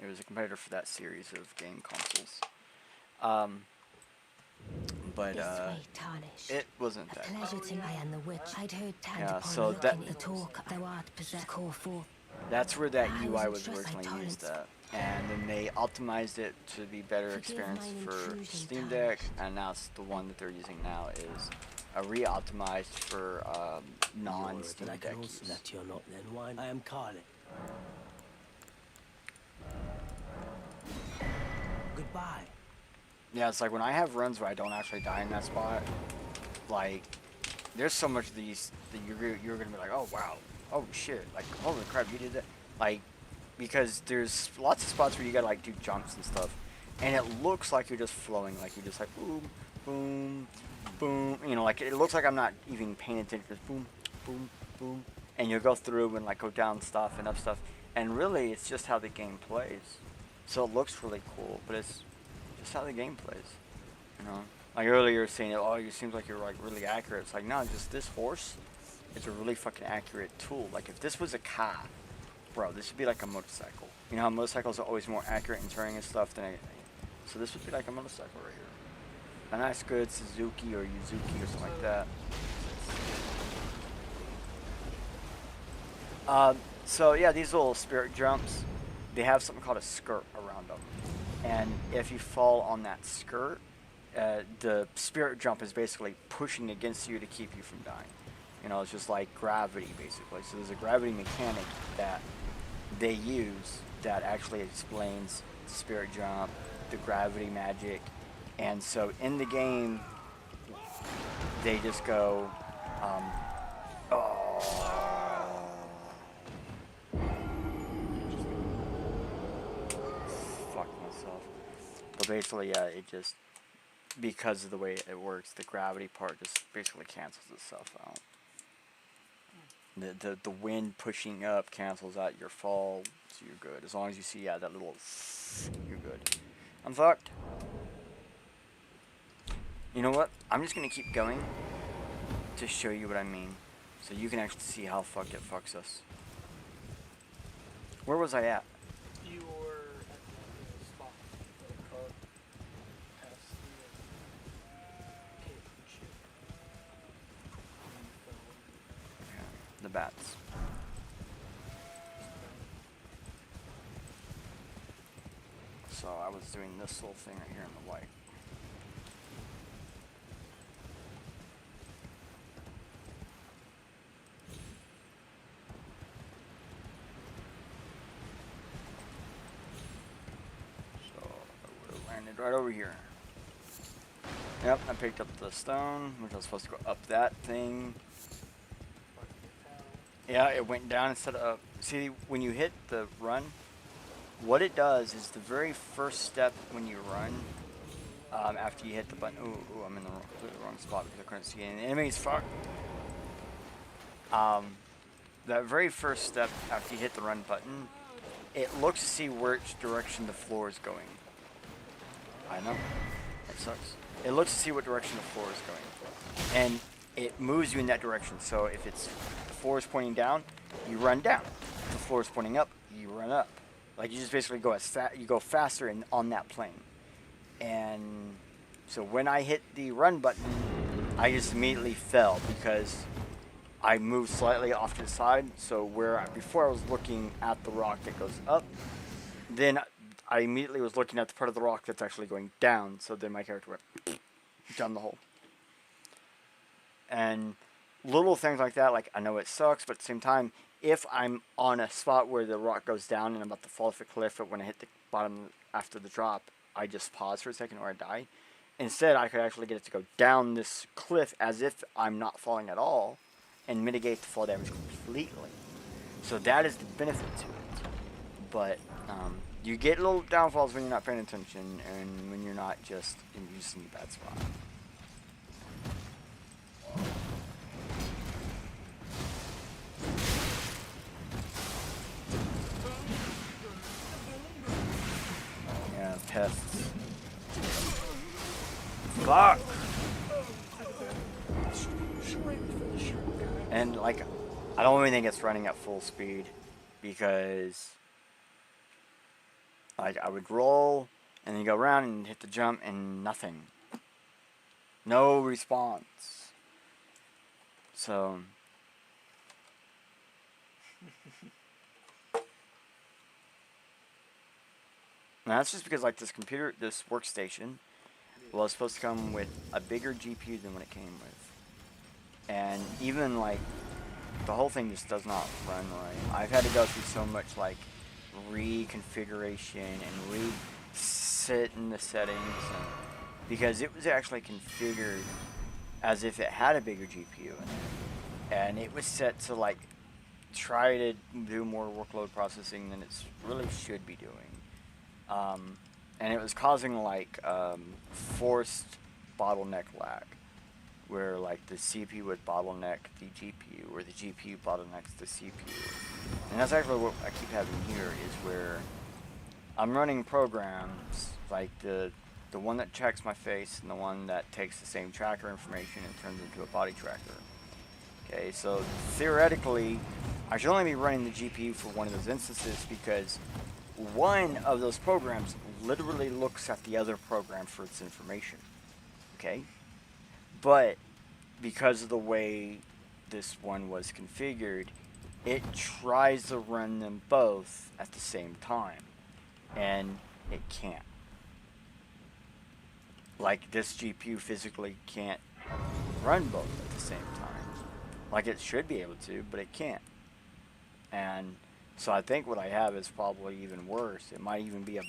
It was a competitor for that series of game consoles. But This way, tarnish. it wasn't A that. pleasure to I am the witch. I'd heard tell Yeah, upon so that- looking the talk thou art possessed core for. That's where that I UI wasn't was stressed like originally used torrents. at. And then they optimized it to be better Forgive experience mine for intrusion, Steam Deck, tarnished. and now it's the one that they're using now is a re-optimized for non-Steam I Deck can use. also that you're not then wine. I am Carly. Goodbye. Yeah, it's like when I have runs where I don't actually die in that spot, like, there's so much of these that you're gonna be like, oh wow, oh shit, like holy crap, you did that, like, because there's lots of spots where you gotta like do jumps and stuff, and it looks like you're just flowing, like you're just like boom, boom, boom, you know, like it looks like I'm not even paying attention, just boom, boom, boom, and you'll go through and like go down stuff and up stuff, and really it's just how the game plays, so it looks really cool, but it's just how the game plays, you know. Like earlier, you were saying, oh, it seems like you're like really accurate. It's like, no, just this horse is a really fucking accurate tool. Like if this was a car, bro, this would be like a motorcycle. You know how motorcycles are always more accurate in turning and stuff than anything. So this would be like a motorcycle right here. A nice good Suzuki or Yuzuki or something like that. So yeah, these little spirit jumps, they have something called a skirt around them. And if you fall on that skirt, the spirit jump is basically pushing against you to keep you from dying. You know, it's just like gravity, basically. So there's a gravity mechanic that they use that actually explains the spirit jump, the gravity magic. And so in the game, they just go, fuck myself. But basically, yeah, it just, because of the way it works, the gravity part just basically cancels itself out. The wind pushing up cancels out your fall, so you're good. As long as you see that little, you're good. I'm fucked. You know what? I'm just gonna keep going to show you what I mean, so you can actually see how fucked it fucks us. Where was I at? You were at the spot where the car passed through the cave and shit. And you fell. Yeah, the bats. So I was doing this little thing right here in the white. So I would have landed right over here. Yep, I picked up the stone, which I was supposed to go up that thing. Yeah, it went down instead of up. See, when you hit the run, what it does is the very first step when you run, after you hit the button. Ooh, I'm in the wrong spot because I couldn't see any enemies. Fuck. That very first step after you hit the run button, it looks to see which direction the floor is going. I know. It sucks. It looks to see what direction the floor is going. And it moves you in that direction. So if it's the floor is pointing down, you run down. If the floor is pointing up, you run up. Like you just basically go you go faster on that plane. And so when I hit the run button, I just immediately fell because I moved slightly off to the side. So where before I was looking at the rock that goes up, then I immediately was looking at the part of the rock that's actually going down. So then my character went down the hole. And little things like that, like I know it sucks, but at the same time, if I'm on a spot where the rock goes down and I'm about to fall off a cliff, but when I hit the bottom after the drop, I just pause for a second or I die. Instead, I could actually get it to go down this cliff as if I'm not falling at all and mitigate the fall damage completely. So that is the benefit to it. But you get little downfalls when you're not paying attention and when you're not just using the bad spot. Yeah, pests. Fuck! And like, I don't even think it's running at full speed because like I would roll and then go around and hit the jump and nothing. No response. So now that's just because like this workstation was supposed to come with a bigger GPU than what it came with. And even like the whole thing just does not run right. I've had to go through so much like reconfiguration and reset in the settings because it was actually configured as if it had a bigger GPU in it. And it was set to like try to do more workload processing than it really should be doing. And it was causing like forced bottleneck lag, where like the CPU would bottleneck the GPU, or the GPU bottlenecks the CPU. And that's actually what I keep having here, is where I'm running programs like the one that checks my face and the one that takes the same tracker information and turns it into a body tracker. Okay, so theoretically, I should only be running the GPU for one of those instances because one of those programs literally looks at the other program for its information. Okay? But because of the way this one was configured, it tries to run them both at the same time. And it can't. Like, this GPU physically can't run both at the same time. Like, it should be able to, but it can't. And so I think what I have is probably even worse. It might even be a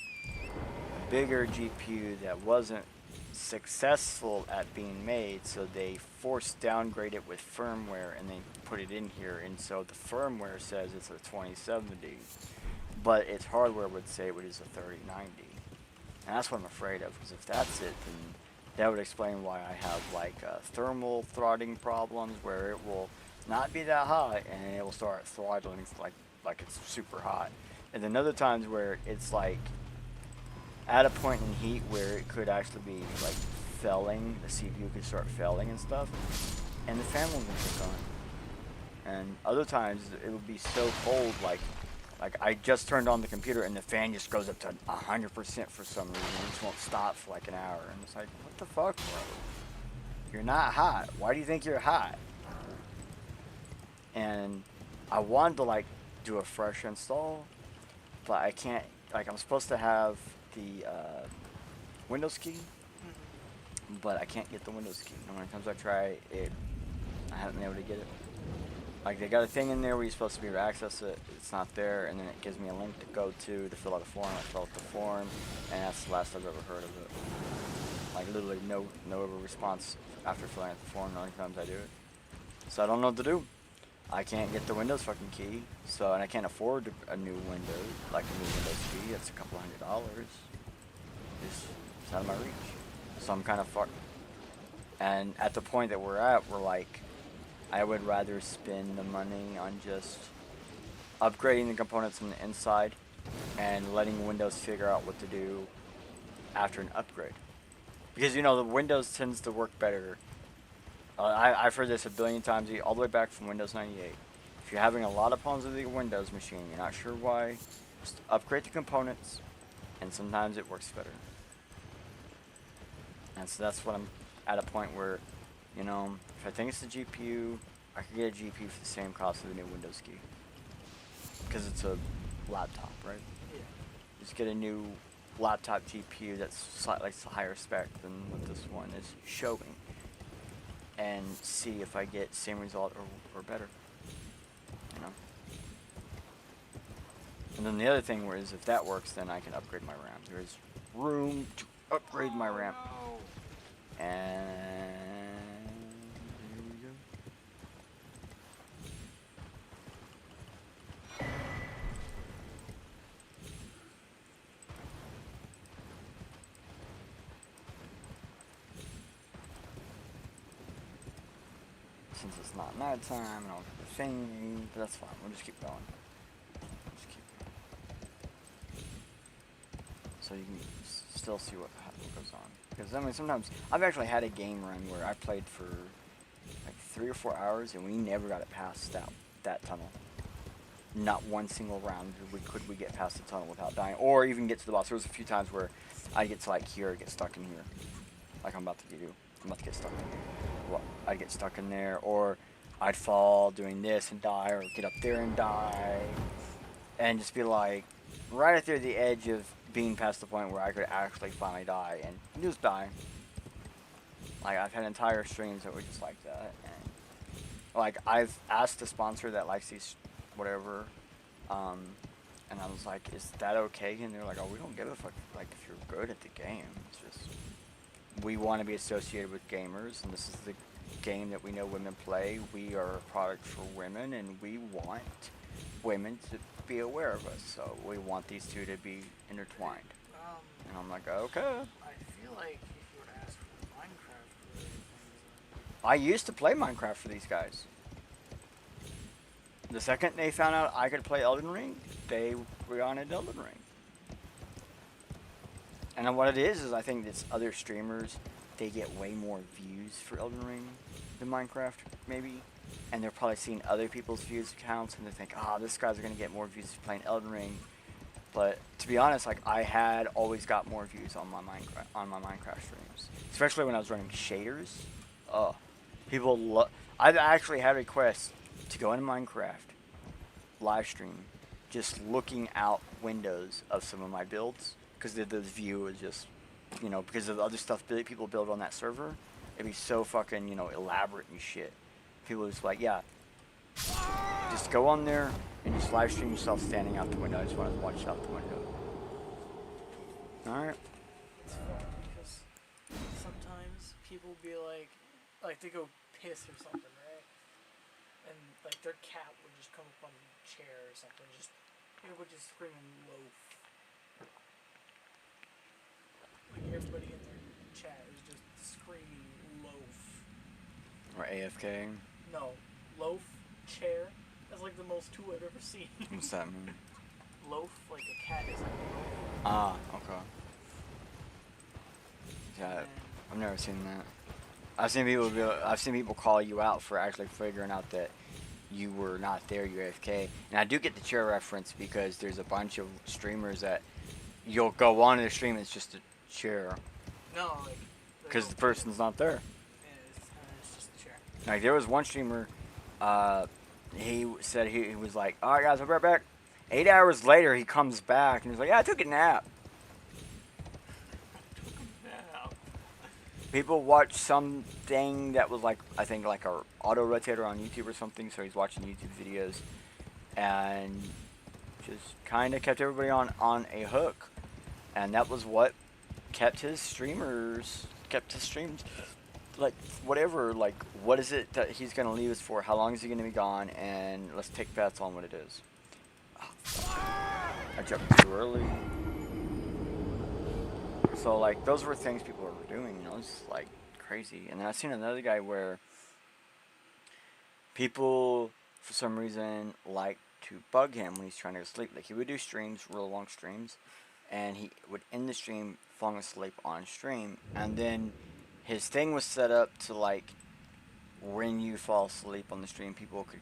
bigger GPU that wasn't successful at being made, so they forced downgrade it with firmware and they put it in here, and so the firmware says it's a 2070, but its hardware would say it is a 3090. And that's what I'm afraid of, because if that's it, then that would explain why I have like thermal throttling problems, where it will not be that hot and it will start throttling like it's super hot. And then other times where it's like at a point in heat where it could actually be like felling, the CPU could start felling and stuff, and the fan won't kick on. And other times it would be so cold, like I just turned on the computer and the fan just goes up to 100% for some reason. It just won't stop for like an hour. And it's like, what the fuck, bro? You're not hot. Why do you think you're hot? And I wanted to like do a fresh install, but I can't. Like, I'm supposed to have the Windows key, but I can't get the Windows key. And when times I try it, I haven't been able to get it. Like, they got a thing in there where you're supposed to be able to access it. It's not there, and then it gives me a link to go to fill out a form. I fill out the form, and that's the last I've ever heard of it. Like, literally no response after filling out the form. The only times I do it. So I don't know what to do. I can't get the Windows fucking key, so, and I can't afford a new Windows, like a new Windows key. That's $200. It's out of my reach. some kind of fuck. And at the point that we're at, we're like, I would rather spend the money on just upgrading the components on the inside and letting Windows figure out what to do after an upgrade. Because, you know, the Windows tends to work better. I've heard this a billion times, all the way back from Windows 98. If you're having a lot of problems with your Windows machine, you're not sure why, just upgrade the components, and sometimes it works better. And so that's what I'm at a point where, you know, if I think it's the GPU, I could get a GPU for the same cost of the new Windows key. Because it's a laptop, right? Yeah. Just get a new laptop GPU that's slightly higher spec than what this one is showing. And see if I get same result or better. You know? And then the other thing is if that works, then I can upgrade my RAM. There is room to upgrade my RAM. And here we go. Since it's not nighttime, I don't have the thing, but that's fine. We'll just keep going. So you can still see what goes on. Because I mean, sometimes I've actually had a game run where I played for like 3 or 4 hours and we never got it past that tunnel. Not one single round could we get past the tunnel without dying, or even get to the boss. There was a few times where I'd get to like here, or get stuck in here, like I'm about to do. I'm about to get stuck in here. Well, I'd get stuck in there, or I'd fall doing this and die, or get up there and die, and just be like right at the edge of being past the point where I could actually finally die and just die. Like I've had entire streams that were just like that, and like I've asked the sponsor that likes these whatever, and I was like, is that okay? And they're like, oh, we don't give a fuck like if you're good at the game. It's just we want to be associated with gamers, and this is the game that we know women play. We are a product for women, and we want women to be aware of us, so we want these two to be intertwined. And I'm like, okay. I feel like if you were to ask for Minecraft related things, I used to play Minecraft for these guys. The second they found out I could play Elden Ring, they were on Elden Ring. And then what it is I think it's other streamers, they get way more views for Elden Ring than Minecraft, maybe. And they're probably seeing other people's views counts, and they think, ah, this guy's gonna get more views playing Elden Ring. But to be honest, like I had always got more views on my Minecraft streams, especially when I was running shaders. Oh, people love. I've actually had requests to go into Minecraft live stream, just looking out windows of some of my builds, because the view is just, you know, because of the other stuff people build on that server, it'd be so fucking, you know, elaborate and shit. People are just like, yeah, just go on there and just live stream yourself standing out the window. I just want to watch out the window. Alright. it's fun because sometimes people be like they go piss or something, right? And like their cat would just come up on the chair or something, it would just scream and loaf. Like everybody in their chat is just screaming loaf. Or AFK. No, loaf, chair. That's like the most two I've ever seen. What's that mean? Loaf, like a cat is like a loaf. Ah, okay. Yeah, And I've never seen that. I've seen people call you out for actually figuring out that you were not there, you AFK. And I do get the chair reference because there's a bunch of streamers that you'll go on to the stream and it's just a chair no, like because the person's not there. it's just a chair. Like there was one streamer, he said he was like, all right guys, I'll be right back. 8 hours later he comes back and he's like, yeah, I took a nap. People watch something that was like, I think like a auto rotator on YouTube or something, so he's watching YouTube videos and just kind of kept everybody on a hook, and that was what kept his streams like whatever, like what is it that he's gonna leave us for, how long is he gonna be gone, and let's take bets on what it is. Oh, I jumped too early. So like those were things people were doing, you know, it's like crazy. And then I seen another guy where people for some reason like to bug him when he's trying to go to sleep. Like he would do streams, real long streams, and he would end the stream falling asleep on stream, and then his thing was set up to like when you fall asleep on the stream, people could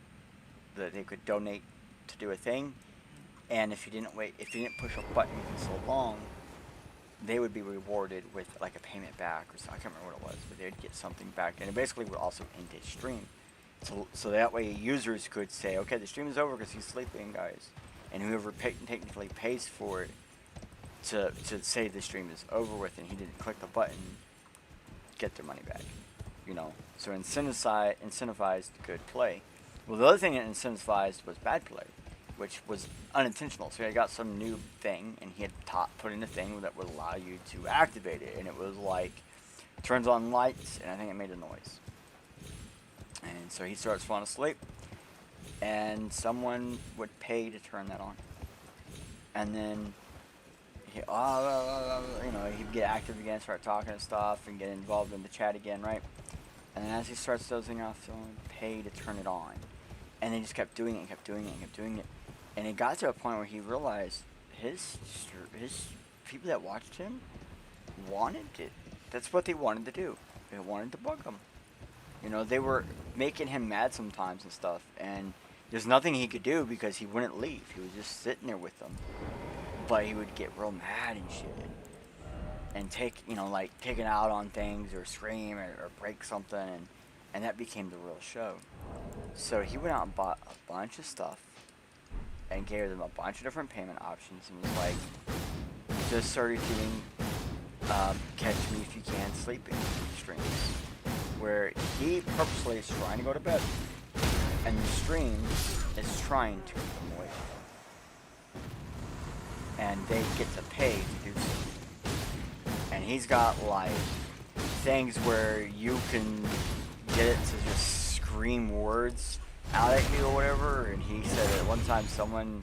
that they could donate to do a thing, and if you didn't push a button for so long, they would be rewarded with like a payment back or something. I can't remember what it was, but they'd get something back, and it basically would also end his stream. So that way users could say, okay, the stream is over because he's sleeping, guys, and whoever technically pays for it to say the stream is over with and he didn't click the button, get their money back, you know. So incentivized good play. Well, the other thing that incentivized was bad play, which was unintentional. So he got some new thing, and he had put in a thing that would allow you to activate it, and it was like turns on lights, and I think it made a noise. And so he starts falling asleep, and someone would pay to turn that on, and then you know, he'd get active again, start talking and stuff, and get involved in the chat again, right? And then as he starts dozing off, someone would pay to turn it on. And they just kept doing it and kept doing it and kept doing it. And it got to a point where he realized his people that watched him wanted it. That's what they wanted to do. They wanted to bug him. You know, they were making him mad sometimes and stuff. And there's nothing he could do because he wouldn't leave. He was just sitting there with them. But he would get real mad and shit. And take it out on things or scream or break something. And that became the real show. So he went out and bought a bunch of stuff and gave them a bunch of different payment options and was like, just started doing Catch Me If You Can sleeping streams, where he purposely is trying to go to bed and the stream is trying to keep him awake. And they get to pay to do so. And he's got like things where you can get it to just scream words out at you or whatever, and he said at one time someone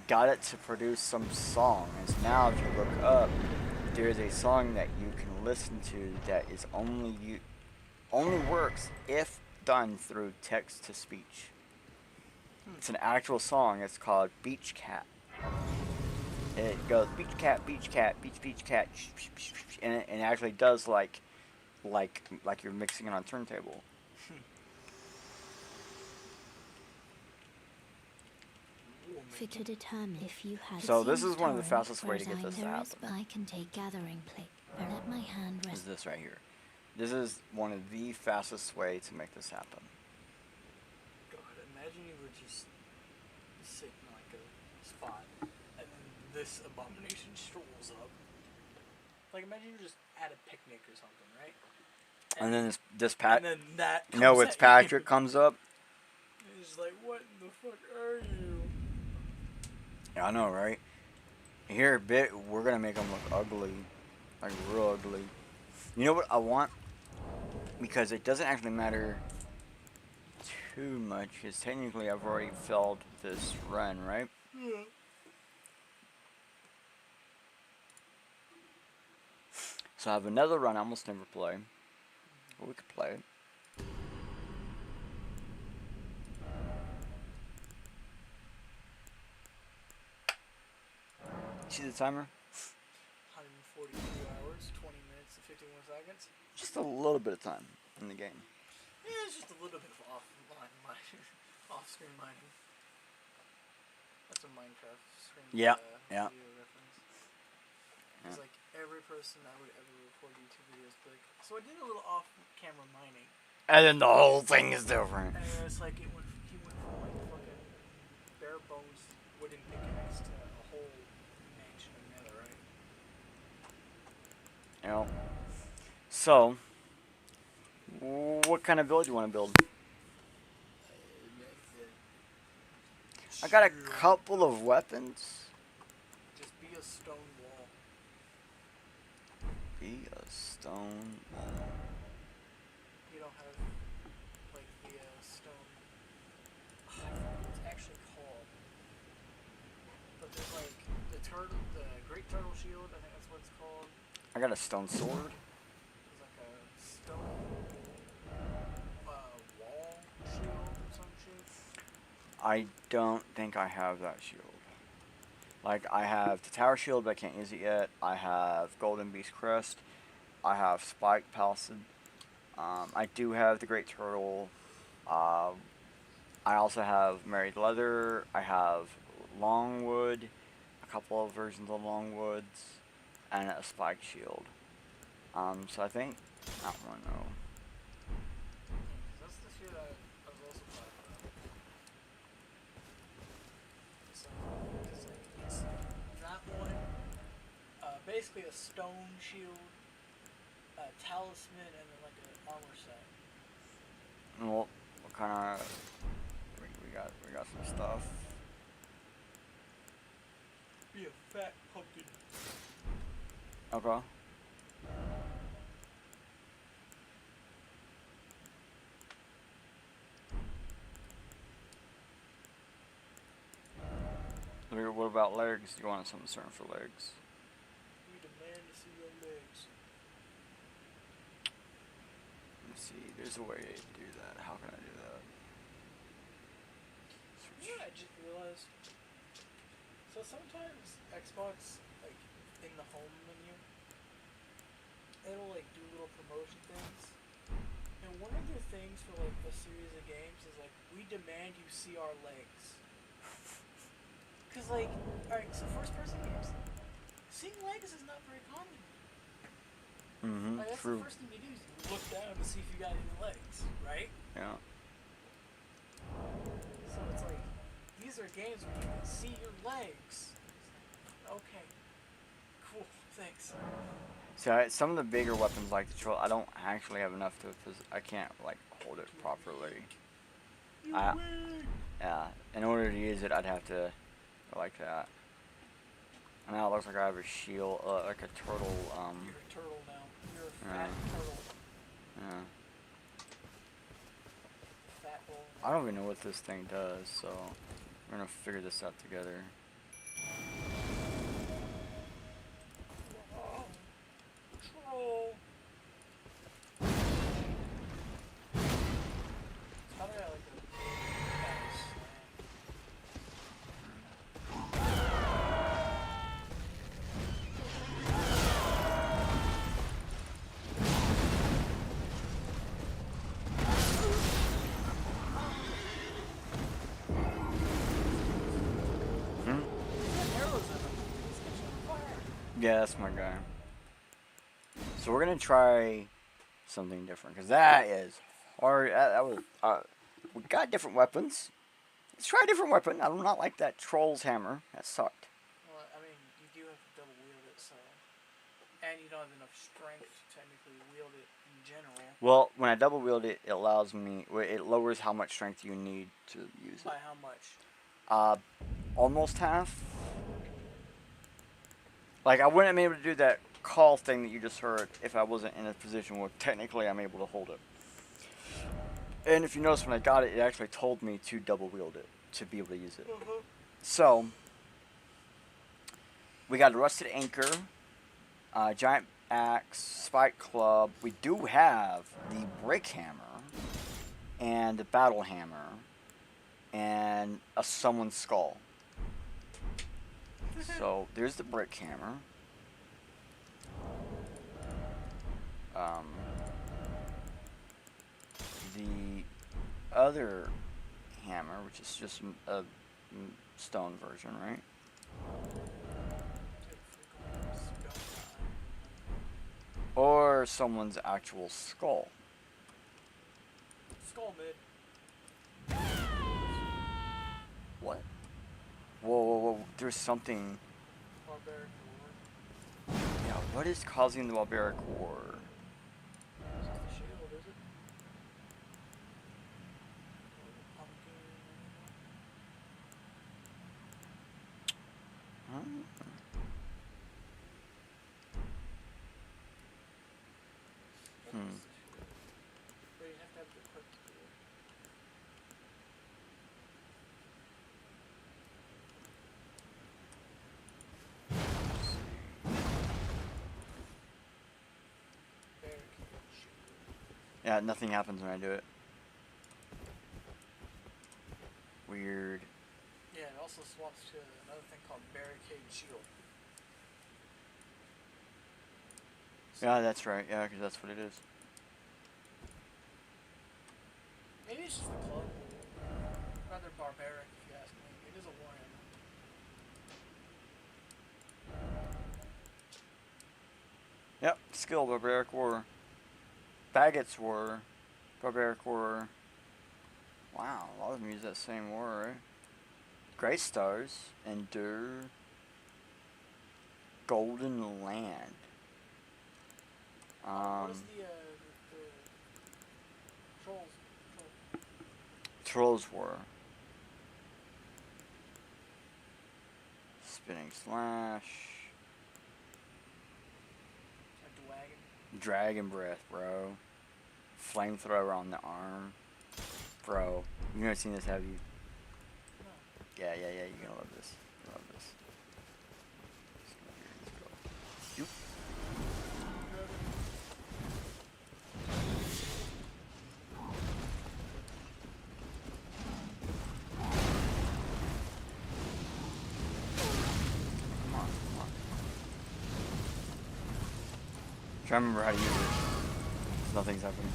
got it to produce some song, and so now if you look up, there's a song that you can listen to that is only works if done through text to speech. It's an actual song. It's called Beach Cat. It goes beach cat, beach cat, beach cat, and it actually does like you're mixing it on a turntable. To determine if you had So this is one of the fastest way to get this to happen. I can take gathering plate. Let my hand rest. Is this right here. This is one of the fastest way to make this happen. God, imagine you were just sitting in like a spot, and then this abomination strolls up. Like imagine you're just at a picnic or something, right? And then this And then that it's Patrick comes up. He's like, what in the fuck are you? Yeah, I know, right? Here a bit, we're gonna make him look ugly, like real ugly. You know what I want? Because it doesn't actually matter too much, because technically I've already failed this run, right? Yeah. So I have another run I almost never play. But we could play it. See the timer? 142 hours, 20 minutes, and 51 seconds. Just a little bit of time in the game. Yeah, it's just a little bit of offline mining, off-screen mining. That's a Minecraft screen Yeah. video reference. It's like every person I would ever record YouTube videos be like, so I did a little off-camera mining. And then the whole thing is different. And it's like he went from like fucking bare bones wooden pickaxe to a whole mansion of nether, right? You know. So, what kind of build do you want to build? I got a couple of weapons. Just be a stone wall. Be a stone wall. You don't have like the stone. I forget what it's actually called. But there's like the great turtle shield. I think that's what it's called. I got a stone sword. It's like a stone wall shield or some shit. I don't think I have that shield. Like, I have the tower shield, but I can't use it yet. I have Golden Beast Crest. I have Spike Palisade. I do have the Great Turtle. I also have Married Leather. I have Longwood. A couple of versions of Longwoods. And a Spike Shield. So I think that one, though. That's the shit I was also talking about. So, it's that one. Basically a stone shield, a talisman, and then like an armor set. Well, what kind of... We got some stuff. Be a fat pumpkin. Okay. What about legs? You want something certain for legs? You demand to see your legs. Let me see. There's a way to do that. How can I do that? You know what I just realized? So sometimes Xbox, like, in the home menu, it'll, like, do little promotion things. And one of the things for, like, a series of games is, like, we demand you see our legs. Because, like, alright, so first-person games, seeing legs is not very common. Mm-hmm. Like, that's True. the first thing you do is you look down to see if you got any legs, right? Yeah. So it's like, these are games where you can see your legs. Okay. Cool. Thanks. So some of the bigger weapons like the troll, I don't actually have enough to, because I can't like hold it properly. Yeah. In order to use it, I'd have to go like that. And now it looks like I have a shield, like a turtle. You're a turtle now. You're a fat turtle. Yeah. Fat bull. I don't even know what this thing does, so we're gonna figure this out together. Oh, troll. It's probably got like a nice Yeah, that's my guy. So we're gonna try something different, because that is hard. That was we got different weapons. Let's try a different weapon. I do not like that troll's hammer. That sucked. Well, I mean, you do have to double wield it, so. And you don't have enough strength to technically wield it in general. Well, when I double wield it, it allows me. It lowers how much strength you need to use it. By how much? Almost half. Like, I wouldn't have been able to do that call thing that you just heard if I wasn't in a position where technically I'm able to hold it. And if you notice, when I got it, it actually told me to double wield it to be able to use it. Mm-hmm. So, we got a rusted anchor, giant axe, spike club. We do have the brick hammer, and the battle hammer, and a summoned skull. So there's the brick hammer. The other hammer, which is just a stone version, right? Or someone's actual skull. Skull mid. What? Whoa, whoa, whoa. There's something. Barbaric war. Yeah, what is causing the barbaric war? Is this the shield, is it? Pumpkin. Huh? But you have to have the equipped to do it. Yeah, nothing happens when I do it. Weird. Yeah, it also swaps to another thing called Barricade Shield. Yeah, that's right. Yeah, because that's what it is. Maybe it's just the club. Rather barbaric, if you ask me. It is a warhammer. Yep, skill, barbaric war. Faggots war. Barbaric war. Wow, a lot of them use that same war, right? Grey Stars. Endure. Golden Land. What is the trolls? Trolls War. Spinning Slash. A dwagon. Dragon Breath, bro. Flamethrower on the arm. Bro, you've never seen this, have you? No. Yeah, you're gonna love this. You love this. Let's go. Come on. Try to remember how to use it. 'Cause nothing's happening.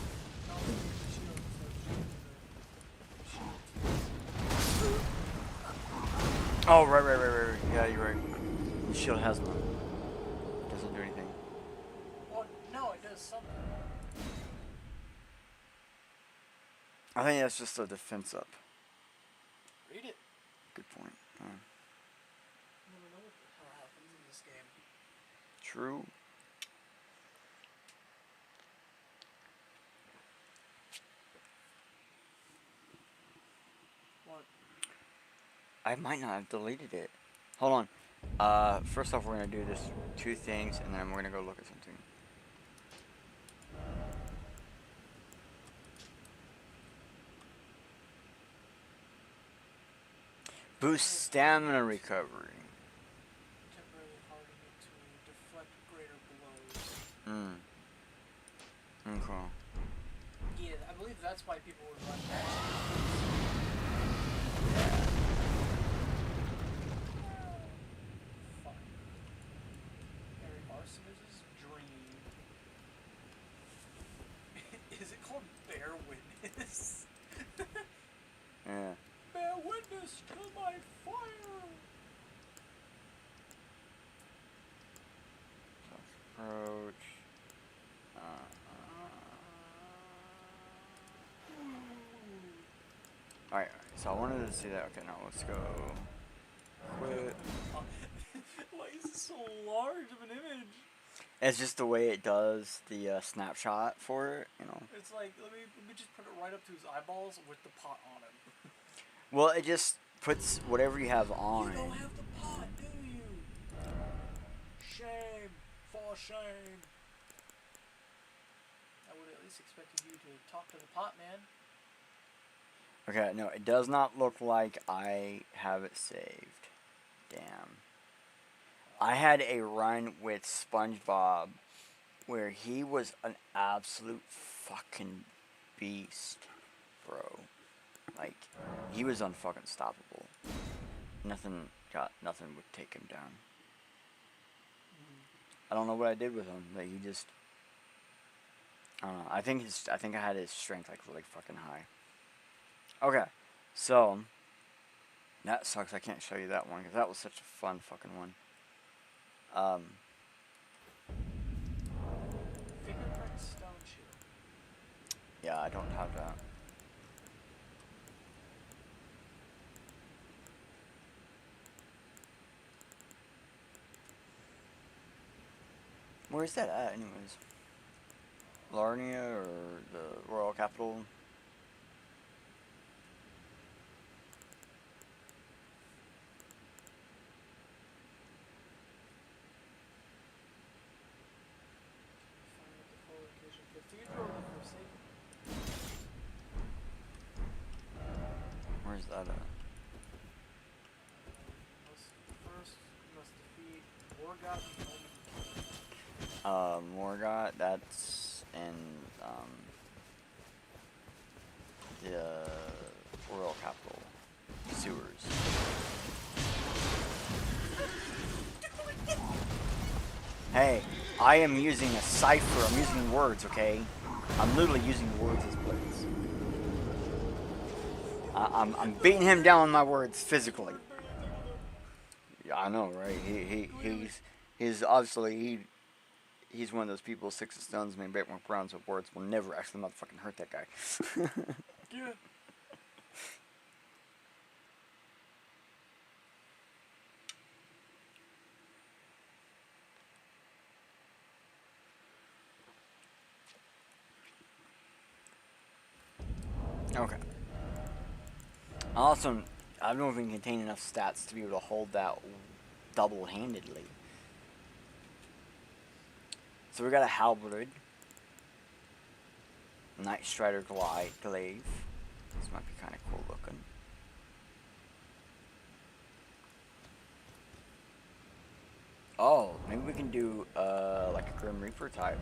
Oh, right. Yeah, you're right. The shield has none. Doesn't do anything. Well, no, it does something. I think that's just a defense up. Read it. Good point. You never know what the hell happens in this game. True. What? I might not have deleted it. Hold on. First off, we're gonna do this 2 things, and then we're gonna go look at something. Boost stamina recovery. Temporarily hardening it to deflect greater blows. Okay. Yeah, I believe that's why people would run that. Fuck. Harry Arson's dream. Is it called Bear Witness? Yeah. Bear witness to my fire! Approach. Alright, so I wanted to see that. Okay, now let's go. Quit. Why is it so large of an image? It's just the way it does the snapshot for it, you know. It's like, let me just put it right up to his eyeballs with the pot on him. Well, it just puts whatever you have on. You don't have the pot, do you? Shame. For shame. I would at least expected you to talk to the pot man. Okay, no, it does not look like I have it saved. Damn. I had a run with SpongeBob where he was an absolute fucking beast, bro. Like, he was unfucking stoppable. Nothing would take him down. I don't know what I did with him. Like, he just, I don't know. I think I had his strength like really fucking high. Okay, so that sucks. I can't show you that one because that was such a fun fucking one. Fingerprint stone shield. Yeah, I don't have that. Where's that at, anyways? Larnia or the Royal Capital? Where's that at? First, you must defeat Morgoth and Morgoth, that's in, sewers. Hey, I am using a cipher. I'm using words, okay? I'm literally using words as bullets. I'm beating him down with my words physically. Yeah, I know, right? He's obviously he's one of those people, six of stones, may break my crowns with words, will never actually motherfucking hurt that guy. Yeah. Okay. Also, I don't know if we can contain enough stats to be able to hold that double-handedly. So we got a halberd, Night Strider glaive. This might be kind of cool looking. Oh, maybe we can do like a Grim Reaper type.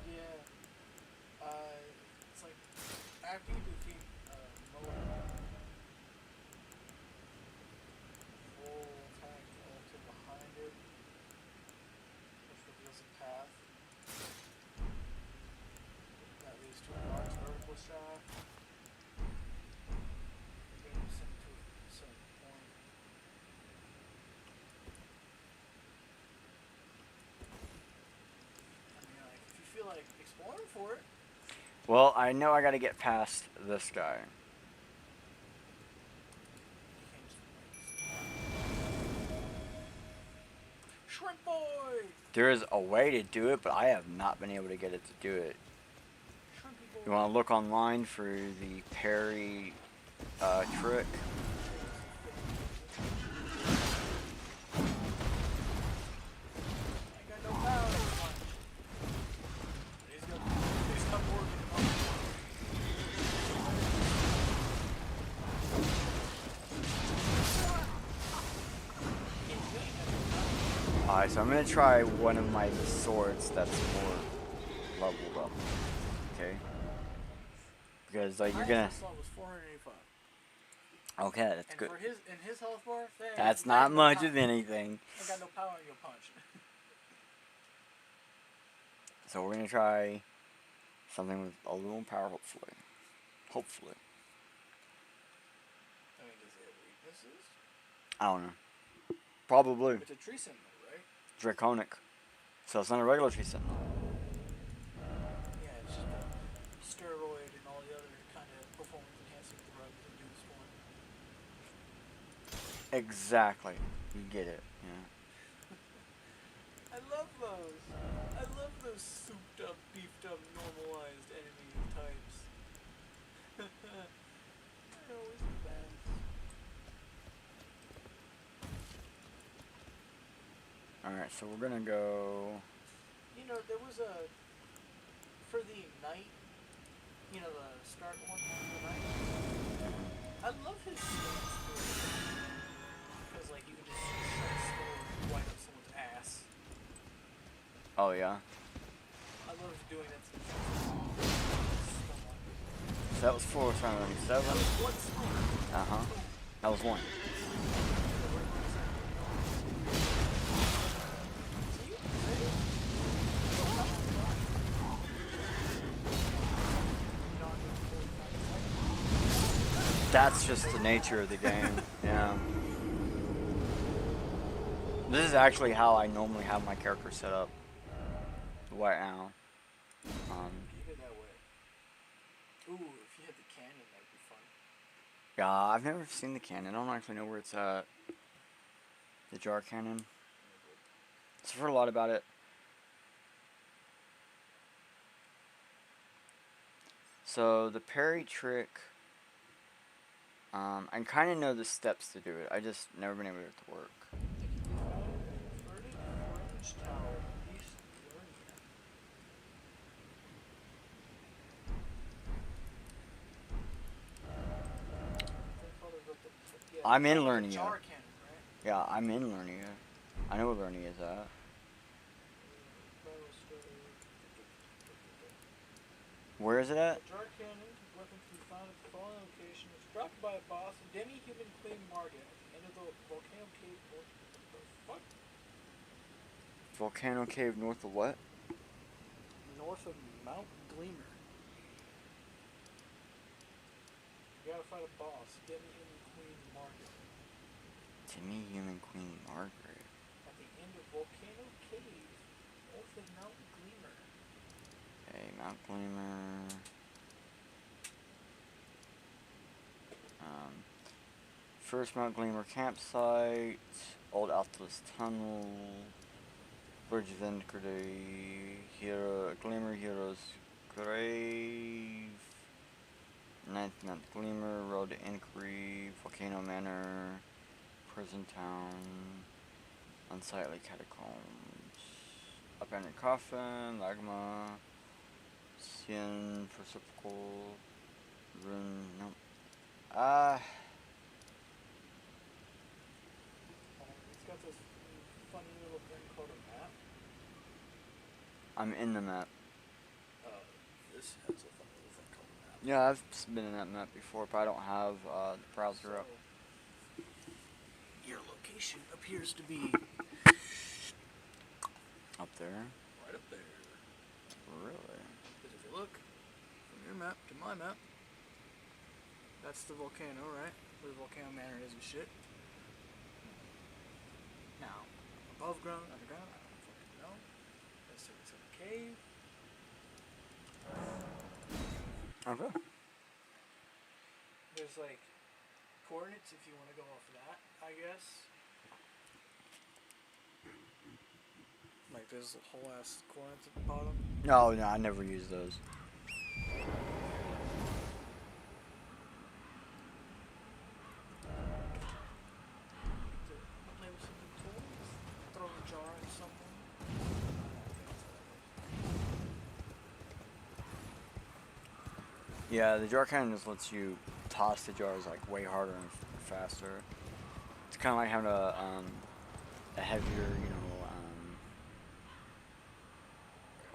Yeah. It's like after you defeat Moa, full attack altar behind it, which reveals a path that leads to a large vertical shaft. Being sent to a certain point. I mean, like, if you feel like exploring for it. Well, I know I got to get past this guy. Shrimp boy! There is a way to do it, but I have not been able to get it to do it. Shrimpy boy. You want to look online for the parry trick. I got no power in the punch. He's got more than a punch. Alright, so I'm going to try one of my swords that's more leveled up. Okay? Because, like, you're going to... Was 485. Okay, that's and good. For in his health bar, That's not much of anything. I got no power in your punch. So we're going to try something with a little power, hopefully. Hopefully. I mean, does it have weaknesses? I don't know. Probably. It's a tree sentinel, right? Draconic. So it's not a regular tree sentinel. Yeah, it's just a steroid and all the other kind of performance enhancing drugs that do this one. Exactly. You get it. Yeah. I love those. I love those souped up, beefed up, normalized enemy types. They're always the best. Alright, so we're gonna go... You know, there was a... For the Ignite, you know, the start one for Ignite. I love his stance for it. Because, like, you can just shut skull and wipe up someone's ass. Oh, yeah? I love doing that to So that was 497. Uh-huh. That was one. That's just the nature of the game. Yeah. This is actually how I normally have my character set up right now. Keep it that way. Ooh, if you had the cannon, that'd be fun. Yeah, I've never seen the cannon. I don't actually know where it's at. The jar cannon. I've heard a lot about it. So the parry trick, I kind of know the steps to do it. I just never been able to get it to work. I'm in Lernia. Jar cannon, right? Yeah, I'm in Lernia. I know where Lernia is at. Where is it at? Jar cannon, weapon can be found at the following location. It's dropped by a boss, demi-human Queen Margaret, at the end of the volcano cave. What the fuck? Volcano cave north of what? North of Mount Gleamer. You gotta fight a boss, demi-human Queen Margaret, Timmy Human Queen Margaret. at the end of Volcano Cave, north of Mount Gleamer. Okay, Mount Gleamer. First Mount Gleamer campsite. Old Atlas Tunnel. Bridge of Inquiry. Hero Gleamer Heroes Grave. Ninth Mount Gleamer. Road to Inquiry. Volcano Manor. Prison Town. Unsightly Catacombs. Abandoned Coffin. Magma. Cyan. Percipical. Rune. Nope. It's got this funny little thing called a map. I'm in the map. This has a funny little thing called a map. Yeah, I've been in that map before, but I don't have the browser up. Your location appears to be Up there? right up there. Really? Because if you look from your map to my map, that's the volcano, right? Where the volcano manor is and shit. Now, above ground, underground, I don't fucking know. Let's take this in a cave. Okay. There's like coordinates if you want to go off of that, I guess. Like there's a whole ass coordinates at the bottom. No, I never use those. Play with some new toys. Throw a jar at someone. Yeah, the jar cannon just lets you toss the jars like way harder and faster. It's kind of like having a heavier, you know,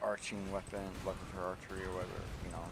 arching weapon for archery or whatever, you know.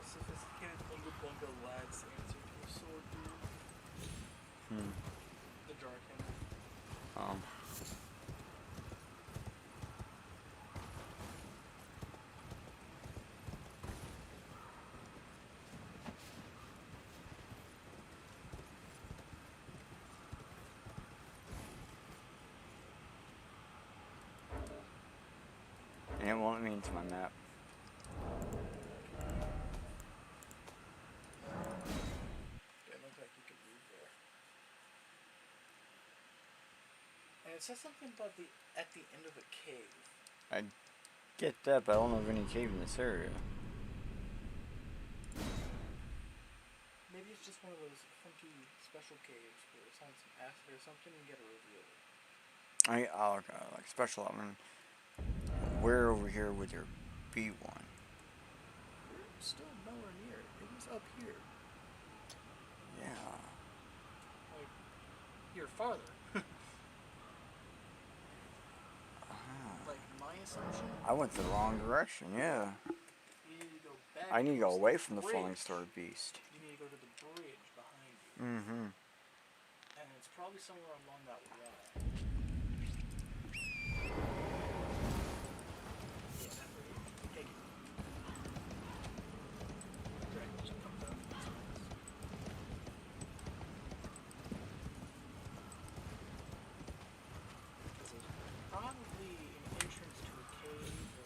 Sophisticated bunga bunga lads answer to a sword duel. The jar cannon. And it won't let me into my map. It looked like you could move there. And it says something about at the end of a cave. I get that, but I don't know of any cave in this area. Maybe it's just one of those funky special caves where it's on some acid or something and get a reveal. Okay, like special. I mean, where over here would there be one? We're still nowhere near it. It was up here. Yeah. Like, here farther. Like, my assumption, I went the wrong direction, yeah. you need to go back. I need to go towards away from the bridge. falling star beast. You need to go to the bridge behind you. Mm-hmm. And it's probably somewhere along that wall. Yeah, that bridge. Take it. Right, just comes out. There's probably an entrance to a cave or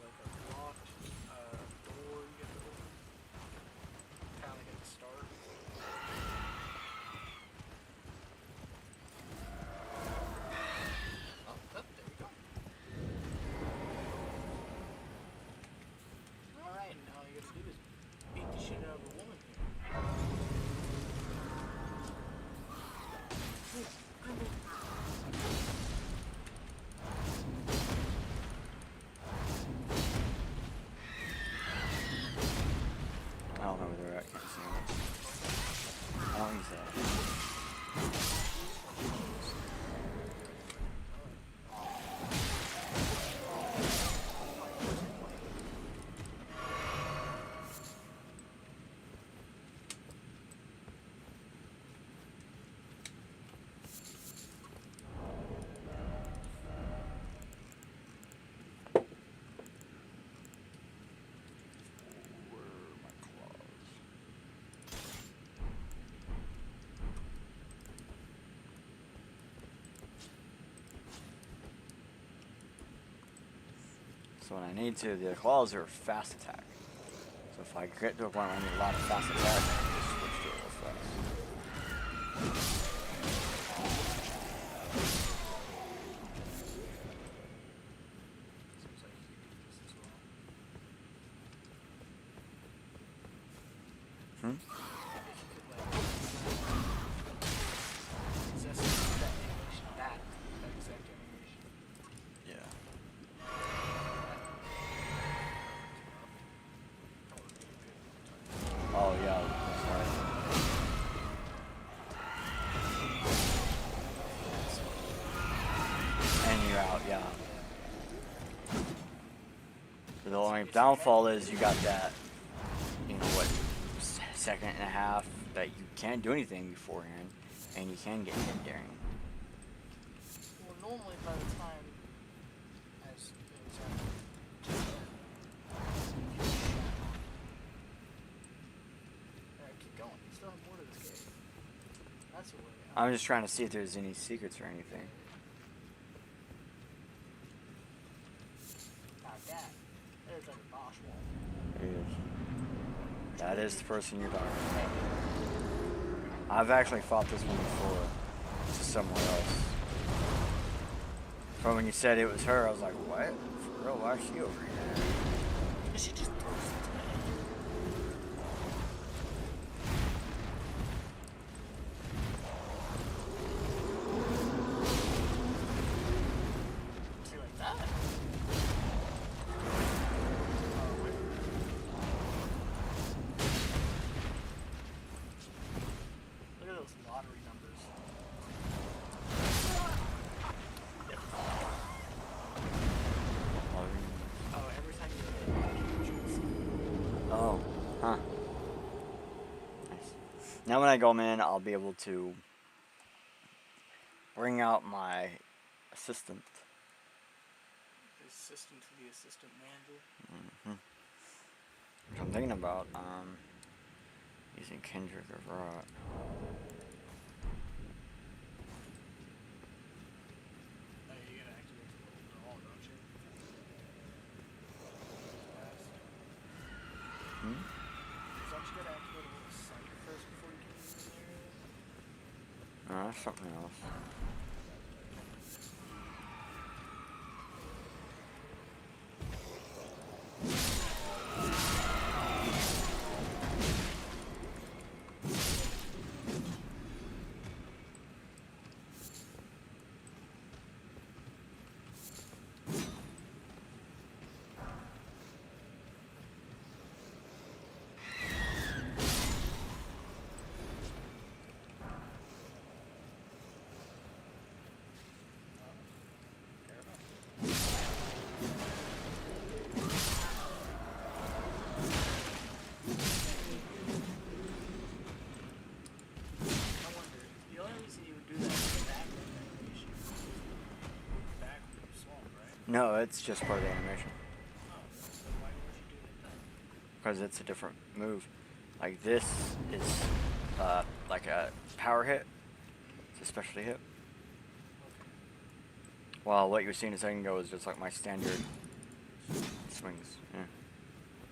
So when I need to, the claws are fast attack. So if I get to a point where I need a lot of fast attack, I can just switch to it real fast. Seems like you could do this as well. Hmm? If you could like possess that animation, that exact animation. Yeah. Oh yeah, that's right. And you're out, yeah. The only downfall is you got that, you know what, second and a half that you can't do anything beforehand, and you can get hit during. Well, normally by the time as things happen, alright, keep going. You still have more to this game. That's a way out. I'm just trying to see if there's any secrets or anything. Not that. There's like a boss wall. There is. That is the person you're talking about. I've actually fought this one before. To somewhere else. But when you said it was her, I was like, what? For real? Why is she over here? She just throws it to me. See, like that? Look at those lottery numbers. Oh, every time you hit it, Oh, huh. Nice. Now when I go in, I'll be able to bring out my assistant. the assistant to the assistant manager. Which I'm thinking about using Kendrick or Rot. Oh, you gotta activate the little doll, don't you? Hmm? Don't you gotta activate a little site first before you can use the area? No, that's something else. I wonder, the only reason you would do that is backward animation. Backward you swap, right? No, it's just part of the animation. Oh, so why would you do that then? Because it's a different move. Like this is like a power hit. It's a specialty hit. Okay. While what you were seeing a second ago was just like my standard swings. Yeah.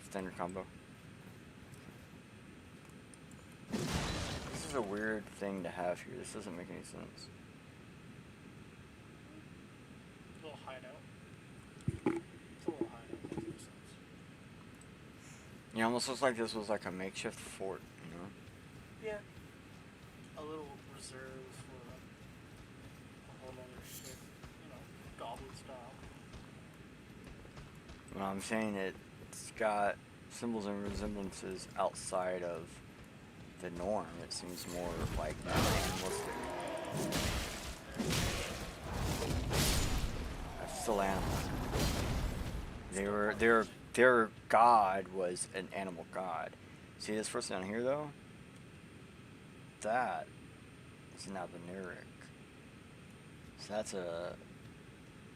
Standard combo. This is a weird thing to have here. This doesn't make any sense. Little hideout. It's a little hideout, makes no sense. It almost looks like this was like a makeshift fort, you know? Yeah. A little reserve for a whole other shit. You know, goblin style. But I'm saying it's got symbols and resemblances outside of the norm. It seems more like animalistic. That's still animal. Their god was an animal god. See this person down here though? That is now the Nurek. So that's a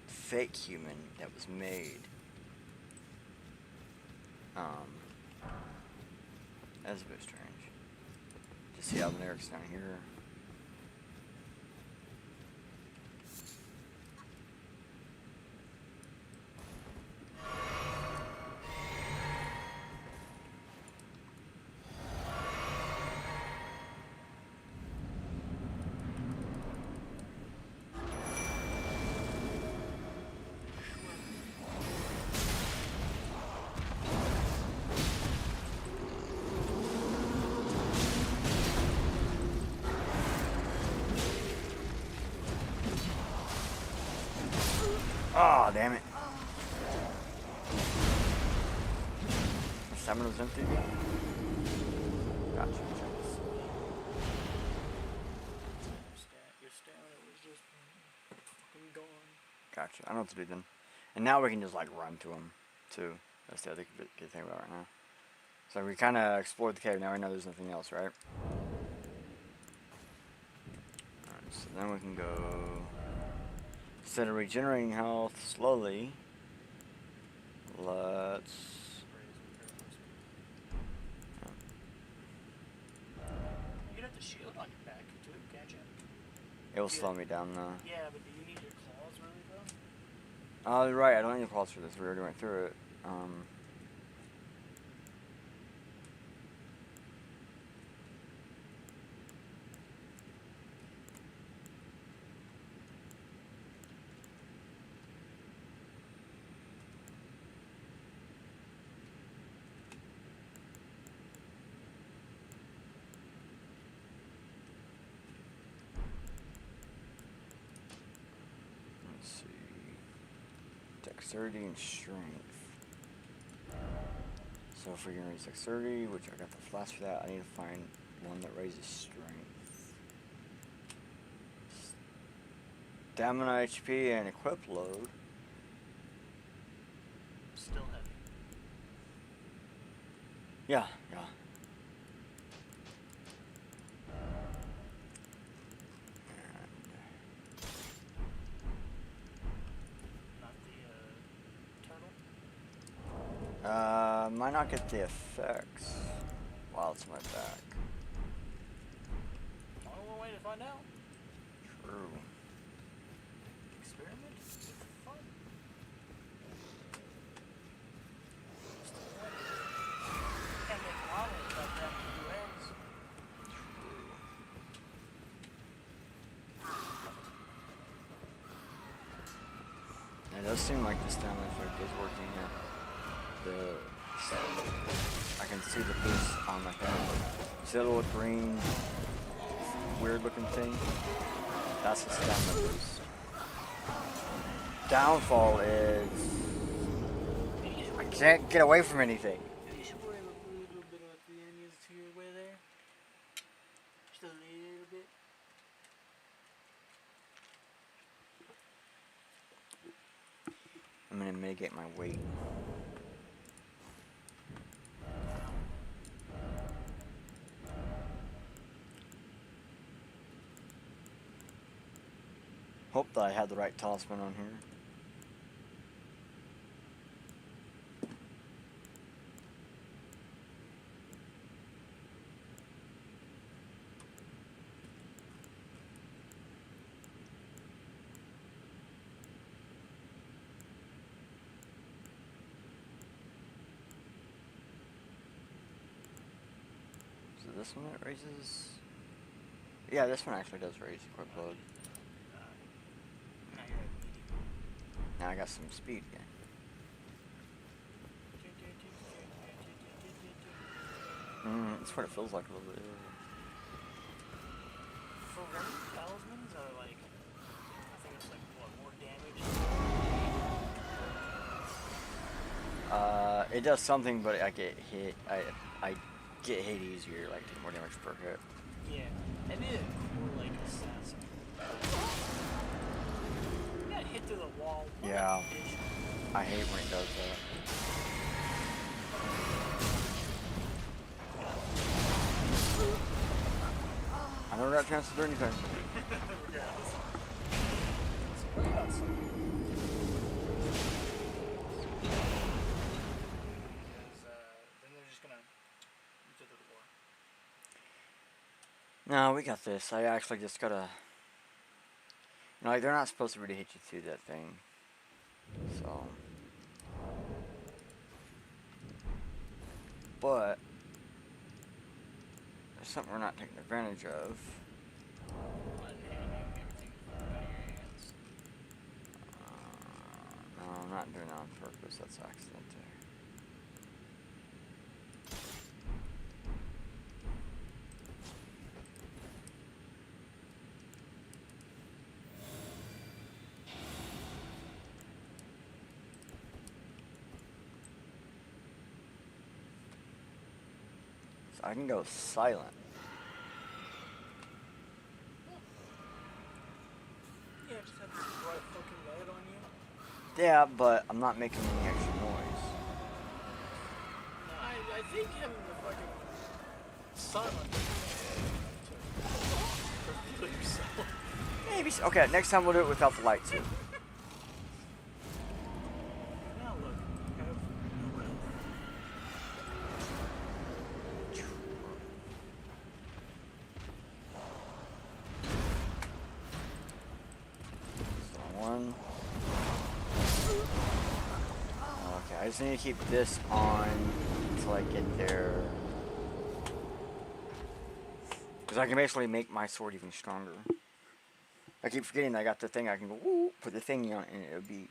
fake human that was made. That's a bit strange. To see how the Nurek's down here. Oh, damn it. Stamina's empty. Gotcha. Your stamina was just fucking gone. Gotcha. I know what to do then. And now we can just like run to him too. That's the other good thing about it right now. So we kind of explored the cave. Now we know there's nothing else, right? Alright, so then we can go. Instead of regenerating health slowly, let's. You have the shield on your back too, can't you? It will slow me down though. Yeah, but do you need your claws really though? Oh, you're right. I don't need to pause for this. We already went through it. Let's see. Dexterity and strength. So if we're gonna raise dexterity, which I got the flask for that, I need to find one that raises strength. Stamina, HP, and equip load. Still heavy. Yeah. Not the turtle. Might not get the effects while it's on my back. Only one way to find out. True. Experiment. It's fun. Can't make a lot of it without grabbing two eggs. It does seem like the stamina effect is working here. I can see the boost on my hand. See that little green, weird looking thing? That's the stamina boost. Downfall is I can't get away from anything. You should worry a little bit about the enemies to your way there. Just a little bit. I'm gonna mitigate my weight. Hope that I had the right talisman on here. So this one that raises. Yeah, this one actually does raise equip load. Now you're at medium. Now I got some speed again. That's what it feels like a little bit. For remedy talismans are like, I think it's like what, more damage? It does something, but I get hit. I get hit easier, like take more damage per hit. Yeah, I need a cool like assassin. You got hit through the wall. What Yeah. a bitch. I hate when it does that. I never got a chance to do anything. Regardless. So what about something? Because then they're just gonna use it to the war. No, we got this. I actually just gotta. Like, they're not supposed to really hit you through that thing. So. But. There's something we're not taking advantage of. One-handing everything out of your hands. No, I'm not doing it on purpose. That's accidental. I can go silent. Yeah, just have this bright fucking light on you. Yeah, but I'm not making any extra noise. I think having the fucking silent to yourself. Maybe. Okay, next time we'll do it without the light too. Now look, you have no health. So one. Okay, I just need to keep this on until I get there. Because I can basically make my sword even stronger. I keep forgetting I got the thing I can go, woo, put the thing on, and it'll be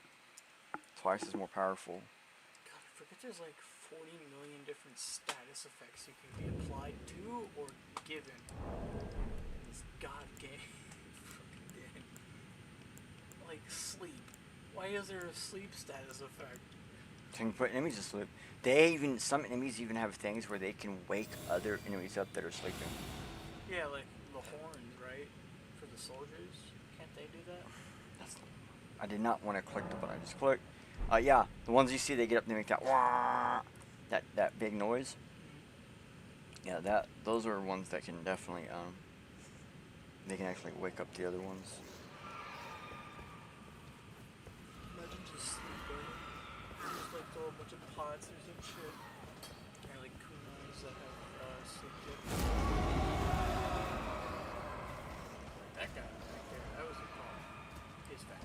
twice as more powerful. God, I forget there's like 40 million different status effects you can be applied to or given in this god game. Fucking game. Like sleep. Why is there a sleep status effect? So you can put enemies to sleep. Some enemies even have things where they can wake other enemies up that are sleeping. Yeah, like the horns, right? For the soldiers. Can't they do that? I did not want to click the button. I just clicked. Yeah, the ones you see, they get up and they make that wah, that big noise. Yeah, those are ones that can definitely they can actually wake up the other ones. Imagine just sleeping. Just like throw a bunch of pots or some shit. Or like kumas that have sleep tips. That guy right there, that was a call. He's fast.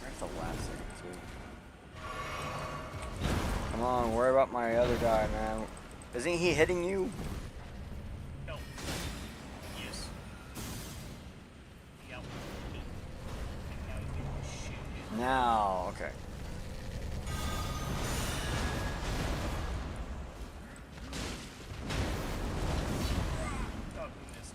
That's the last thing too. Come on, worry about my other guy, man. Isn't he hitting you? No. Yes. Yep. Now he's getting shit. Now, okay. Oh, he missed.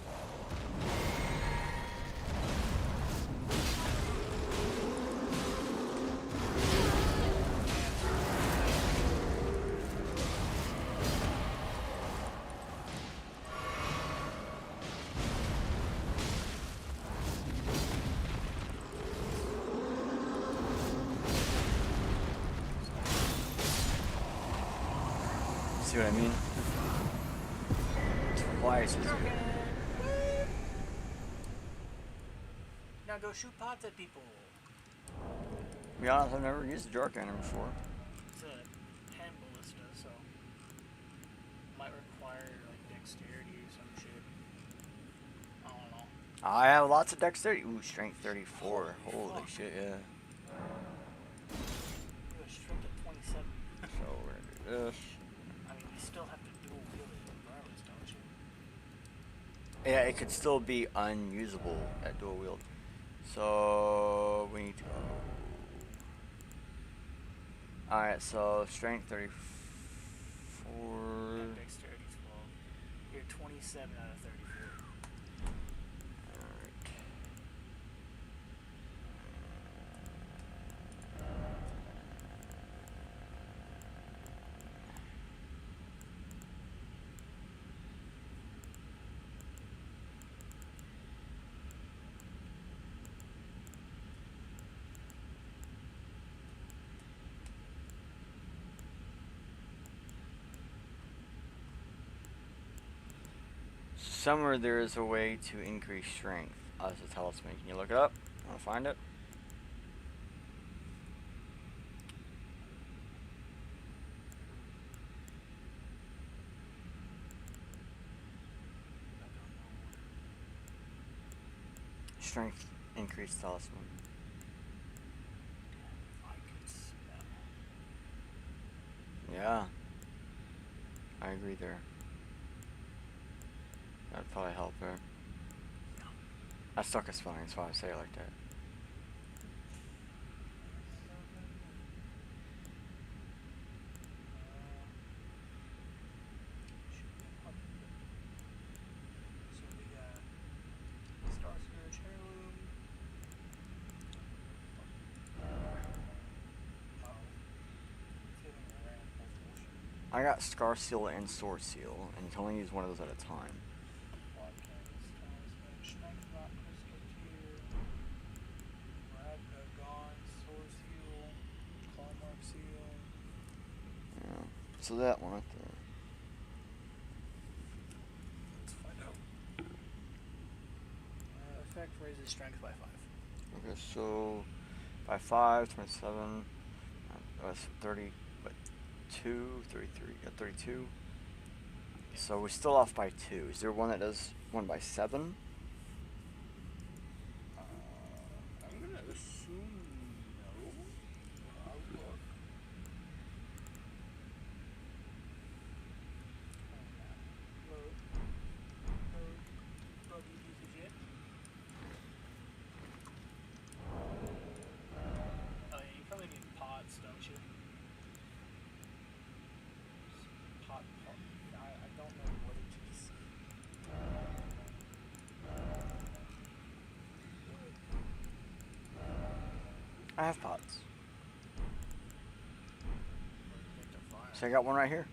See what I mean? Twice as good. Now go shoot pots at people. To be honest, I've never used a jar cannon before. It's a hand ballista, so might require like dexterity or some shit. I don't know. I have lots of dexterity. Ooh, strength 34. Holy fuck. shit, yeah. You have strength at 27. So we're gonna do this. I mean, you still have to dual wield it regardless, don't you? Yeah, it could still be unusable at dual wield. So we need to go. Alright, so strength 34. And dexterity 12. You're 27 out of 34. Alright. Somewhere there is a way to increase strength as a talisman. Can you look it up? Wanna find it? Strength increased talisman. I could smell. Yeah. I agree there. That'd probably help there. I suck at spelling, that's why I say it like that. I got Scar Seal and Sword Seal, and you can only use one of those at a time. Watkins, talisman, strength rock, crystal tear, gone, sword seal, claw mark seal. Yeah. So that one right there. Let's find out. Effect raises strength by 5. Okay, so by 5, 27, that's 30, but 33, 32. So we're still off by 2. Is there one that does 1 by 7? I'm gonna assume no. I'll look. Load. Buggy piece of shit. Oh yeah, you probably need pots, don't you? Pot. I don't know what it is. I have pots. So I got one right here.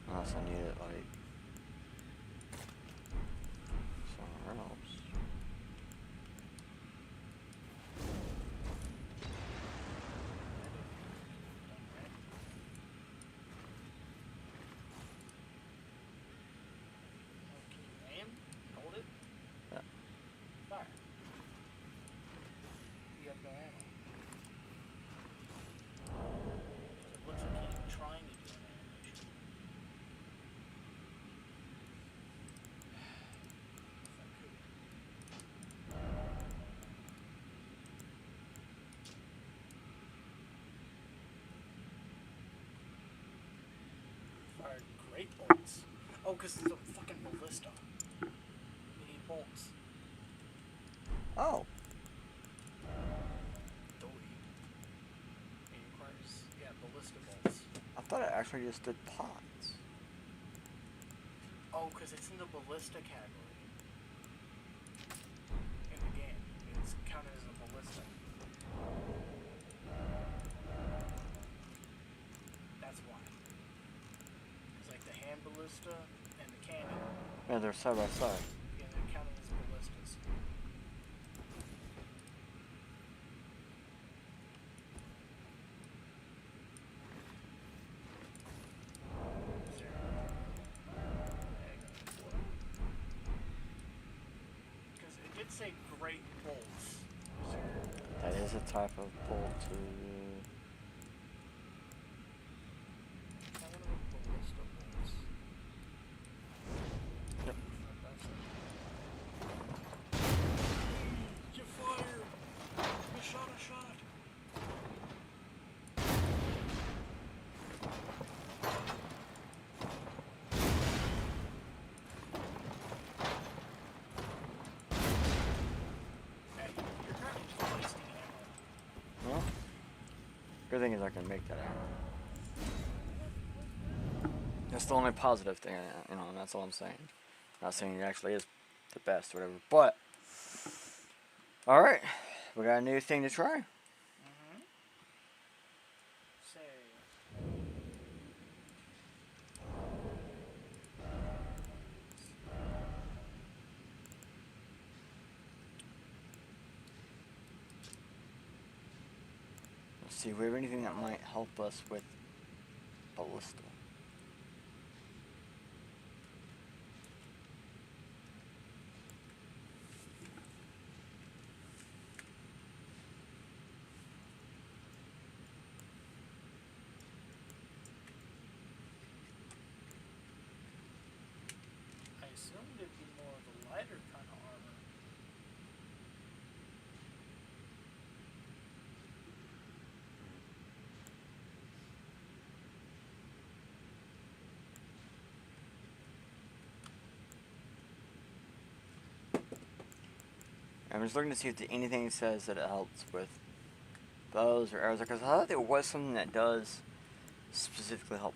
Unless I need it like somewhere else. Can you aim? Hold it? Yeah. Fire. You have no ammo. It looks like he's trying to do an animation. If I could. Fired great bolts. Oh, because it's a fucking ballista. You need bolts. Oh, Dory. It requires, yeah, ballista bolts. I thought it actually just did pots. Oh, because it's in the ballista category. In the game. It's counted as a ballista. That's why. It's like the hand ballista and the cannon. Yeah, they're side by side. Yeah, they're counted as ballistas. Because it did say great bolts. That is a type of bolt too. I wonder what ballista bolts. Yep. You fired! You shot a shot! Hey, you're currently just wasting ammo. Well, good thing is I can make that ammo. That's the only positive thing, you know, and that's all I'm saying. Not saying it actually is the best or whatever, but alright, we got a new thing to try. Mm-hmm. Say. Let's see, if we have anything that might help us with ballista. I assumed it'd be more of a lighter kind of armor. I'm just looking to see if anything says that it helps with bows or arrows, because I thought there was something that does specifically help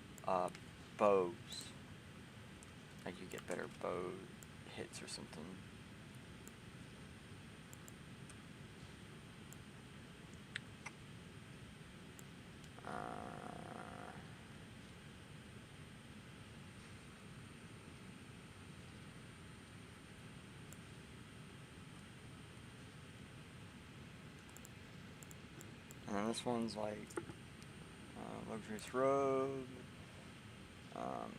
bows. Like you get better bow hits or something. And then this one's like luxurious robe. Um,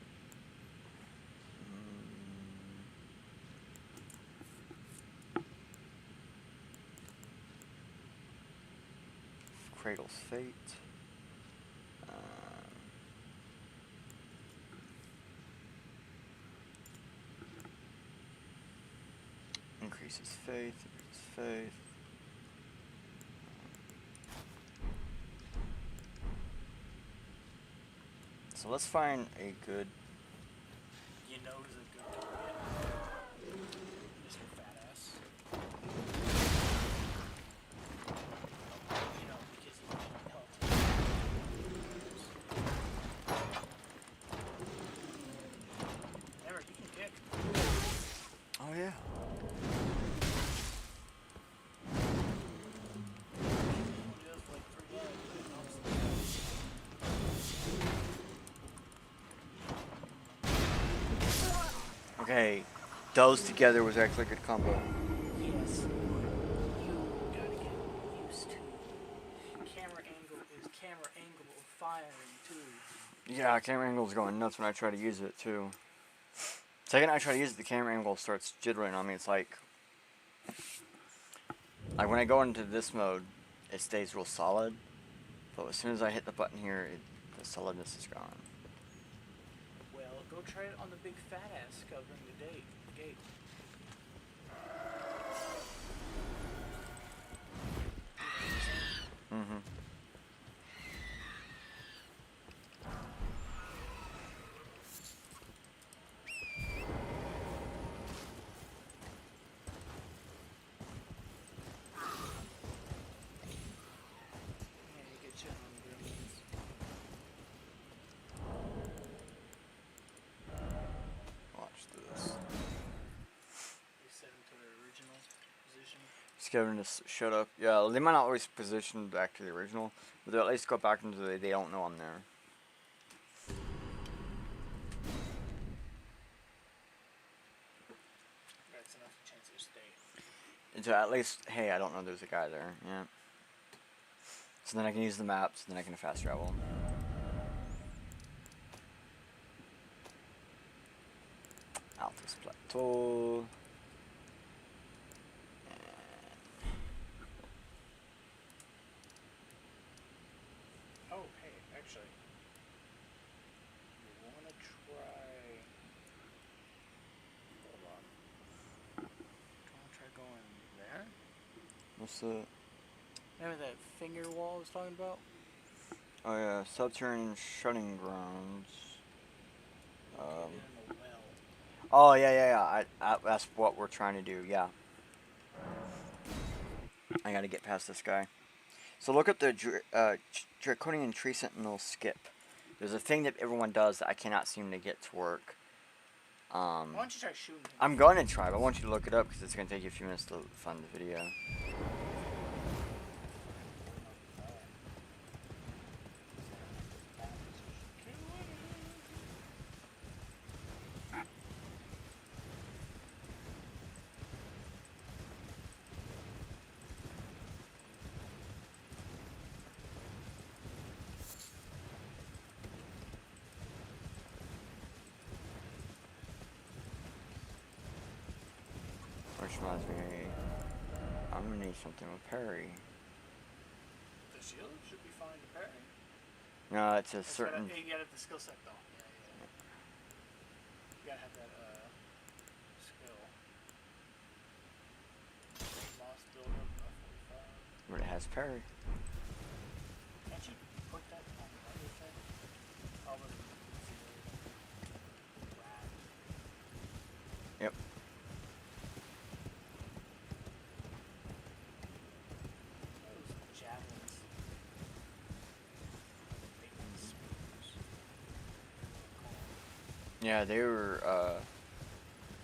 Cradle's Fate. Increases faith, increases faith. So let's find a good. You know who's a good target? Mr. Fatass. You know, because he helped. Remember, he can kick. Oh yeah. Just like forget. Okay, those together was actually a good combo. Yes. You gotta get used to. Camera angle is camera angle of firing too. Yeah, camera angle's going nuts when I try to use it too. Second I try to use it, the camera angle starts jittering on me. It's like when I go into this mode, it stays real solid. But as soon as I hit the button here, the solidness is gone. Well, go try it on the big fat ass covering the gate. Mm-hmm. Yeah, you get shit on gremlins. Watch this. Reset them to their original position. Just get them to shut up. Yeah, they might not always position back to the original, but they'll at least go back into they don't know I'm there. That's enough chance to stay. And so at least, hey, I don't know there's a guy there. Yeah. So then I can use the maps, then I can fast travel. Altus Plateau. Oh, hey, actually. You wanna try. Hold on. Wanna try going there? What's the? Remember that finger wall I was talking about? Oh yeah, subterranean shutting grounds. Get in the well. Oh yeah. That's what we're trying to do. Yeah. I gotta get past this guy. So look at the Draconian Tree Sentinel skip. There's a thing that everyone does that I cannot seem to get to work. Why don't you try shooting him? I'm going to try, but I want you to look it up because it's going to take you a few minutes to find the video. Which reminds me, I'm going to need something with parry. The shield should be fine to parry. No, it's a certain... You gotta have the skill set though. Yeah. You gotta have that skill. Lost build up by 45. But it has parry. Can't you put that on the other thing? Oh, but Yep. those javelins. Yeah, they were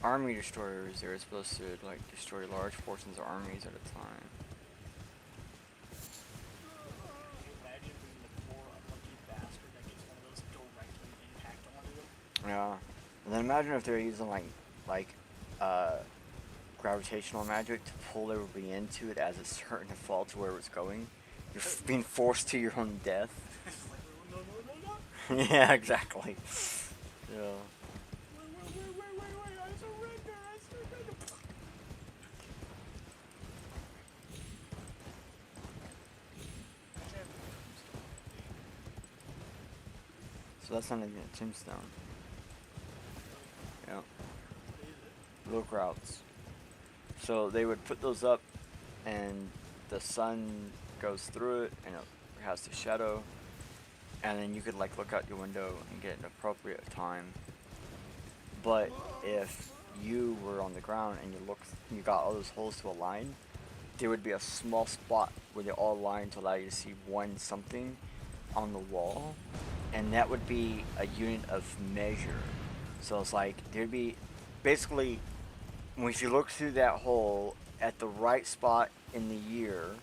army destroyers. They were supposed to like destroy large portions of armies at a time. Can you imagine being the poor unlucky bastard that gets one of those directly impact onto them? Yeah. And then imagine if they're using like gravitational magic to pull everybody into it as it's starting to fall to where it's going. You're being forced to your own death. It's like, no, no, no, no. Yeah, exactly. Yeah. Wait, I surrender, I surrender. So that's not even a tombstone. Yeah. Look routes. So they would put those up, and the sun goes through it, and it has the shadow, and then you could like look out your window and get an appropriate time. But if you were on the ground and you got all those holes to align, there would be a small spot where they all align to allow you to see one something on the wall, and that would be a unit of measure. So it's like there'd be basically, if you look through that hole at the right spot in the year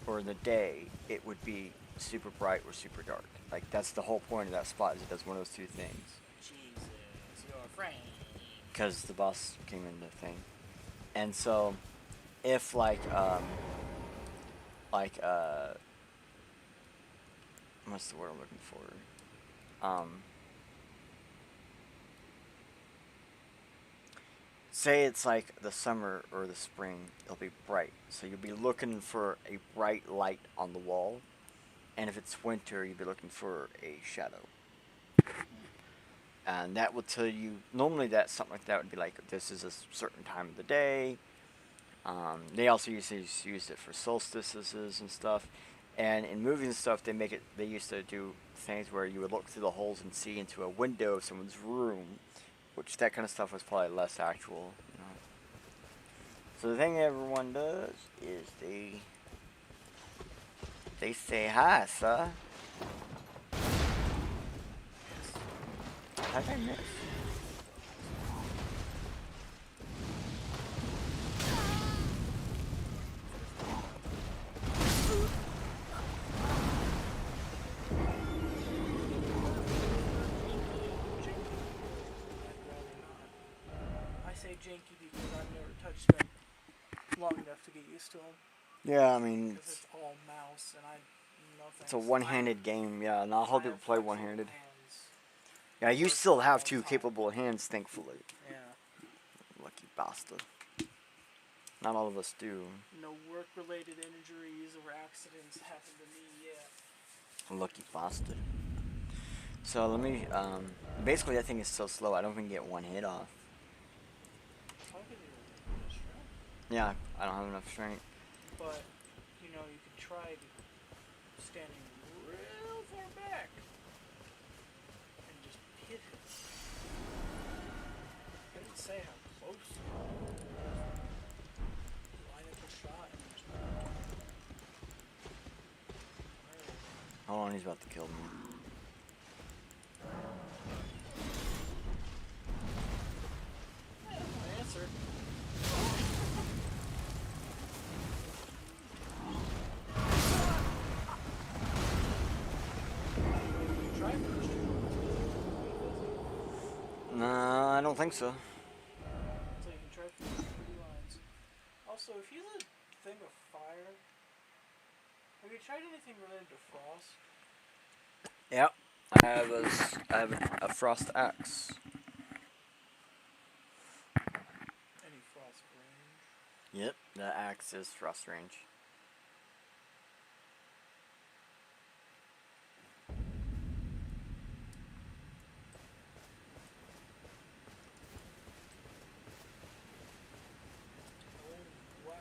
or the day, it would be super bright or super dark. Like that's the whole point of that spot, is it does one of those two things. Jesus, your friend. Because the boss came in the thing. And so if like what's the word I'm looking for? Say it's like the summer or the spring, it'll be bright. So you'll be looking for a bright light on the wall. And if it's winter, you'll be looking for a shadow. And that will tell you, normally that something like that would be like, this is a certain time of the day. They also used it for solstices and stuff. And in movies and stuff, they used to do things where you would look through the holes and see into a window of someone's room, which that kind of stuff was probably less actual, you know. So the thing everyone does is they say hi, sir. How did I miss? I say janky because I've never touched them long enough to get used to them. Yeah, I mean, Because it's all mouse, and no thanks. it's a one-handed game. Yeah, not a whole people play one-handed. Hands. Yeah, you still have two capable hands, thankfully. Yeah. Lucky bastard. Not all of us do. No work-related injuries or accidents happened to me yet. Lucky bastard. So let me, basically that thing is so slow, I don't even get one hit off. Yeah, I don't have enough strength. But, you know, you could try standing real far back and just hit it. I didn't say how close. Line up a shot and just... Hold on, he's about to kill me. Yeah, my answer. Nah, I don't think so. So you can try for the pretty lines. Also, if you use a thing of fire, have you tried anything related to frost? Yep. I have a frost axe. Any frost range? Yep, the axe is frost range. Oh, wow.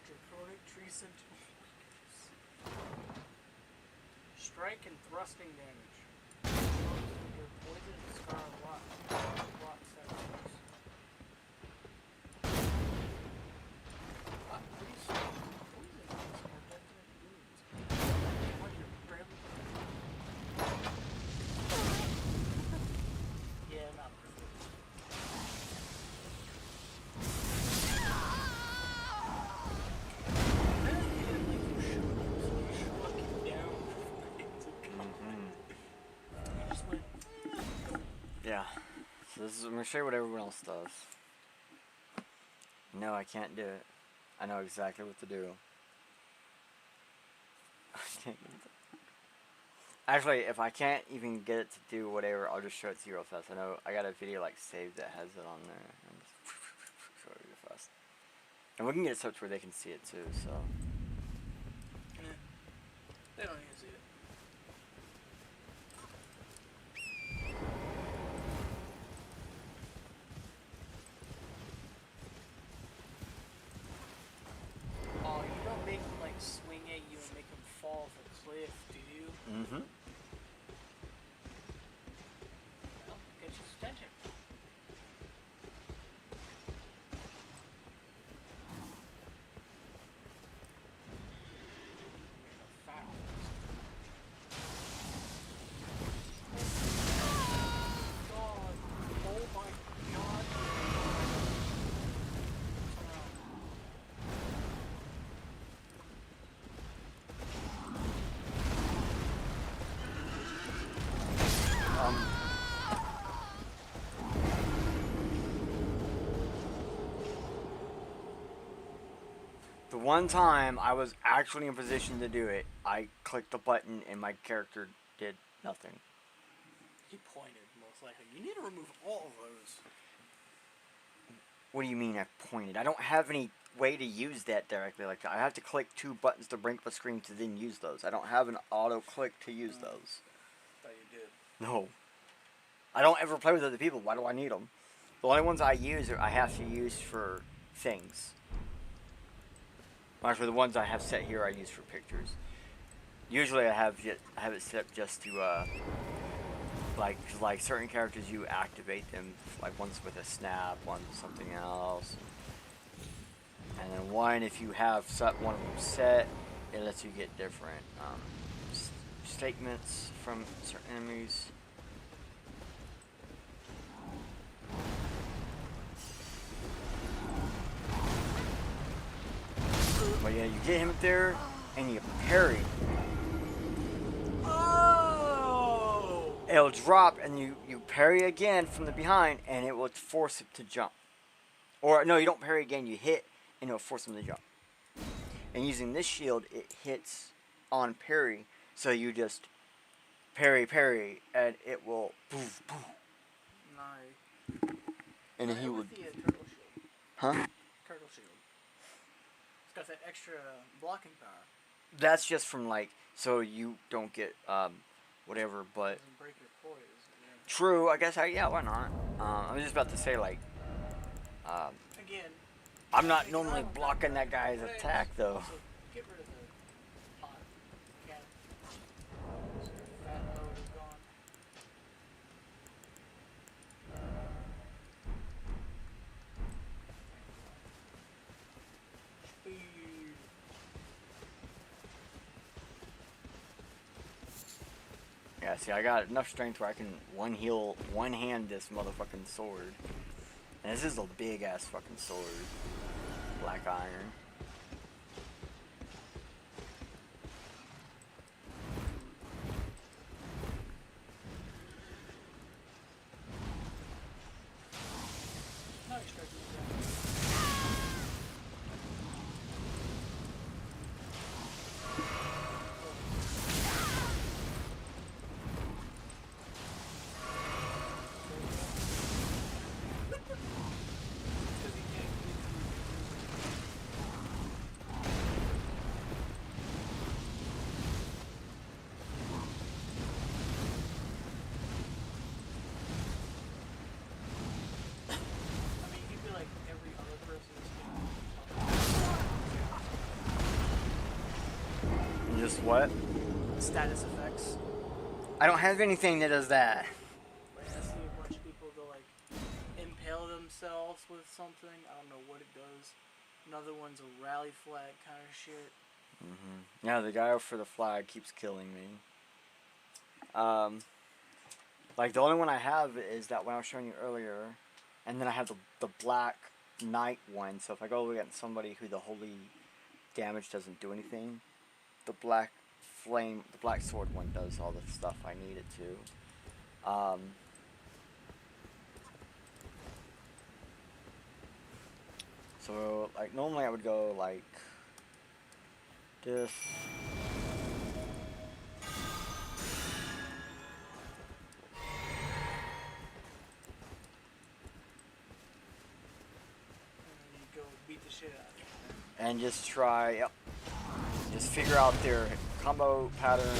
Draconic tree centimeters. Strike and thrusting damage. Your poison and scar block sections. Pretty strong poison are definite wounds. What, you're barely... Yeah, not perfect. Yeah. So this is, I'm gonna show you what everyone else does. No, I can't do it. I know exactly what to do. Actually, if I can't even get it to do whatever, I'll just show it to you real fast. I know I got a video like saved that has it on there. And just show it real fast. And we can get it such where they can see it too, so. Yeah. They don't even see it. Oh, you don't make them like swing at you and make them fall off a cliff, do you? Mm-hmm. Well, get your attention. The one time I was actually in position to do it, I clicked the button and my character did nothing. He pointed, most likely. You need to remove all of those. What do you mean I pointed? I don't have any way to use that directly like that. I have to click 2 buttons to bring up a screen to then use those. I don't have an auto click to use those. Thought you did. No. I don't ever play with other people. Why do I need them? The only ones I use are I have to use for things. Actually, the ones I have set here I use for pictures. Usually I have it set just to like certain characters you activate them, like one's with a snap, one's something else. And then one, if you have one of them set, it lets you get different statements from certain enemies. But yeah, you get him up there, and you parry. Oh! It'll drop, and you parry again from the behind, and it will force it to jump. Or, no, you don't parry again, you hit, and it'll force him to jump. And using this shield, it hits on parry, so you just parry, and it will poof, poof. Nice. And then he would... The turtle shield. Huh? Turtle shield. It's got that extra blocking power. That's just from, like, so you don't get, whatever, but... Doesn't break your poise. Yeah. True, I guess, yeah, why not? I was just about to say, like, Again, I'm not normally blocking that guy's attack, though. so get rid of the pot. Again. So your fat load is gone. Speed. Yeah, see, I got enough strength where I can one-hand this motherfucking sword. And this is a big-ass fucking sword. Black iron. Now you're starting to do I mean, you'd be like every other person's And just what? status effects. I don't have anything that does that. Like, I see a bunch of people go like impale themselves with something. I don't know what it does. Another one's a rally flag kind of shit. Yeah, the guy for the flag keeps killing me. Like, the only one I have is that one I was showing you earlier. And then I have the Black Knight one. So if I go look at somebody who the holy damage doesn't do anything, the Black Sword one does all the stuff I need it to. So, like, normally I would go, like, this, and just try, yep, just figure out their combo patterns and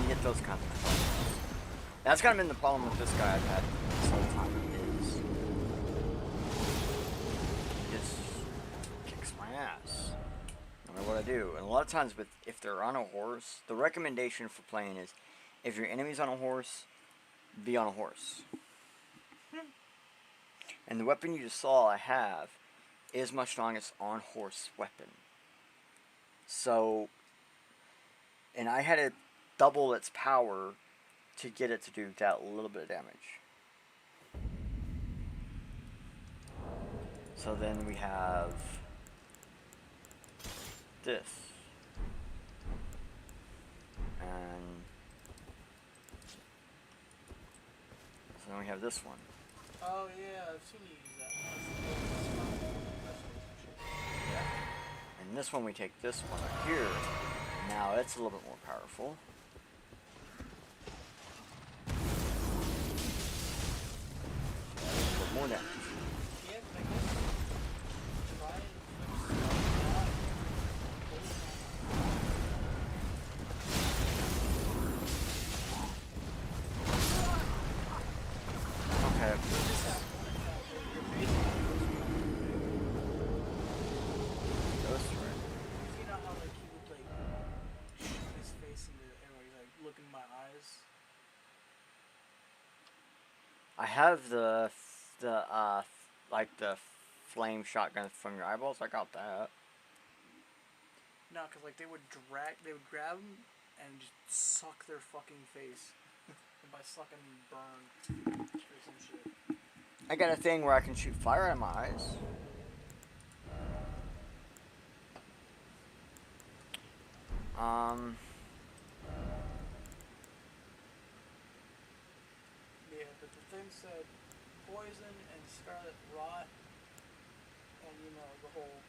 you get those kinds of things. That's kind of been the problem with this guy I've had this whole time is he just kicks my ass no matter what I do. And a lot of times if they're on a horse, the recommendation for playing is if your enemy's on a horse, be on a horse. And the weapon you just saw I have is my strongest on horse weapon. So, and I had to double its power to get it to do that little bit of damage. So then we have this. And so then we have this one. Oh yeah, I've seen you use that. And this one we take this one right here. Now it's a little bit more powerful. But more damage. Yeah, I guess try it. Okay. Goes through it. You know how like he would like shoot his face into the air, he's like look in my eyes. I have the like the flame shotgun from your eyeballs. I got that. No, cause like they would grab him and just suck their fucking face, and by sucking, burn or some shit. I got a thing where I can shoot fire out of my eyes. Yeah, but the thing said poison and scarlet rot, and you know the whole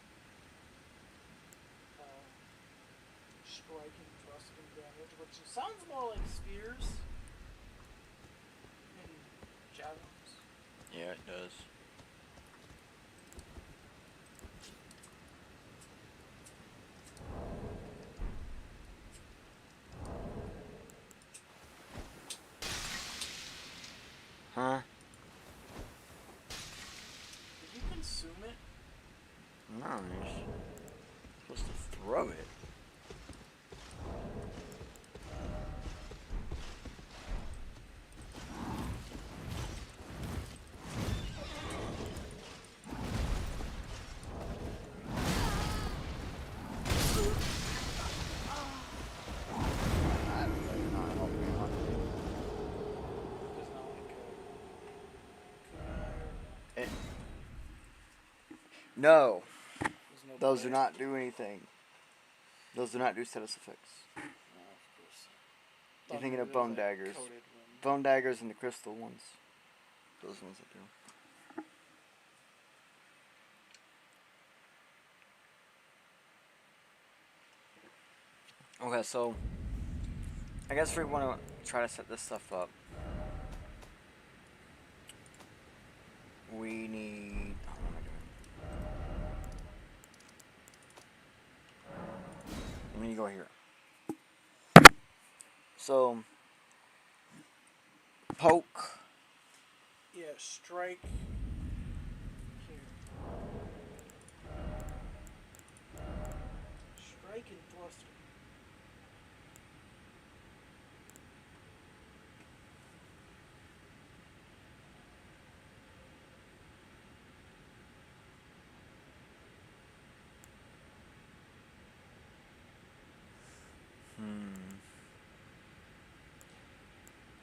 striking, thrusting damage, which sounds more like spears and javelins. Yeah, it does. Huh? Did you consume it? No, you're supposed to throw it. No, those do not do anything. Those do not do status effects. You're thinking of bone daggers. Bone daggers and the crystal ones. Those ones that do. Okay, so I guess we want to try to set this stuff up. We need. Oh, what am I doing? We need to go here. So poke. Yeah, strike. Here. Strike and thruster.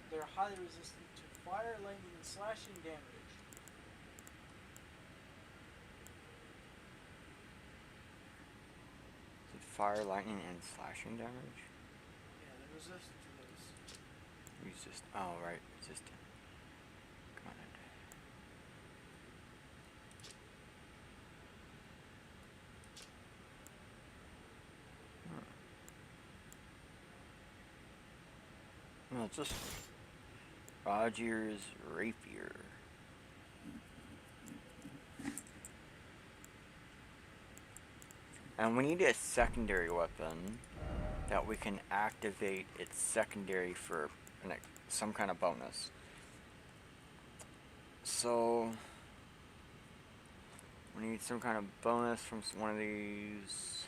They're highly resistant to fire, lightning, and slashing damage. Fire, lightning, and slashing damage. Yeah, they're resistant to those. Resist. Oh, right. Resistant. What's this? Roger's rapier. And we need a secondary weapon that we can activate its secondary for some kind of bonus. So we need some kind of bonus from one of these.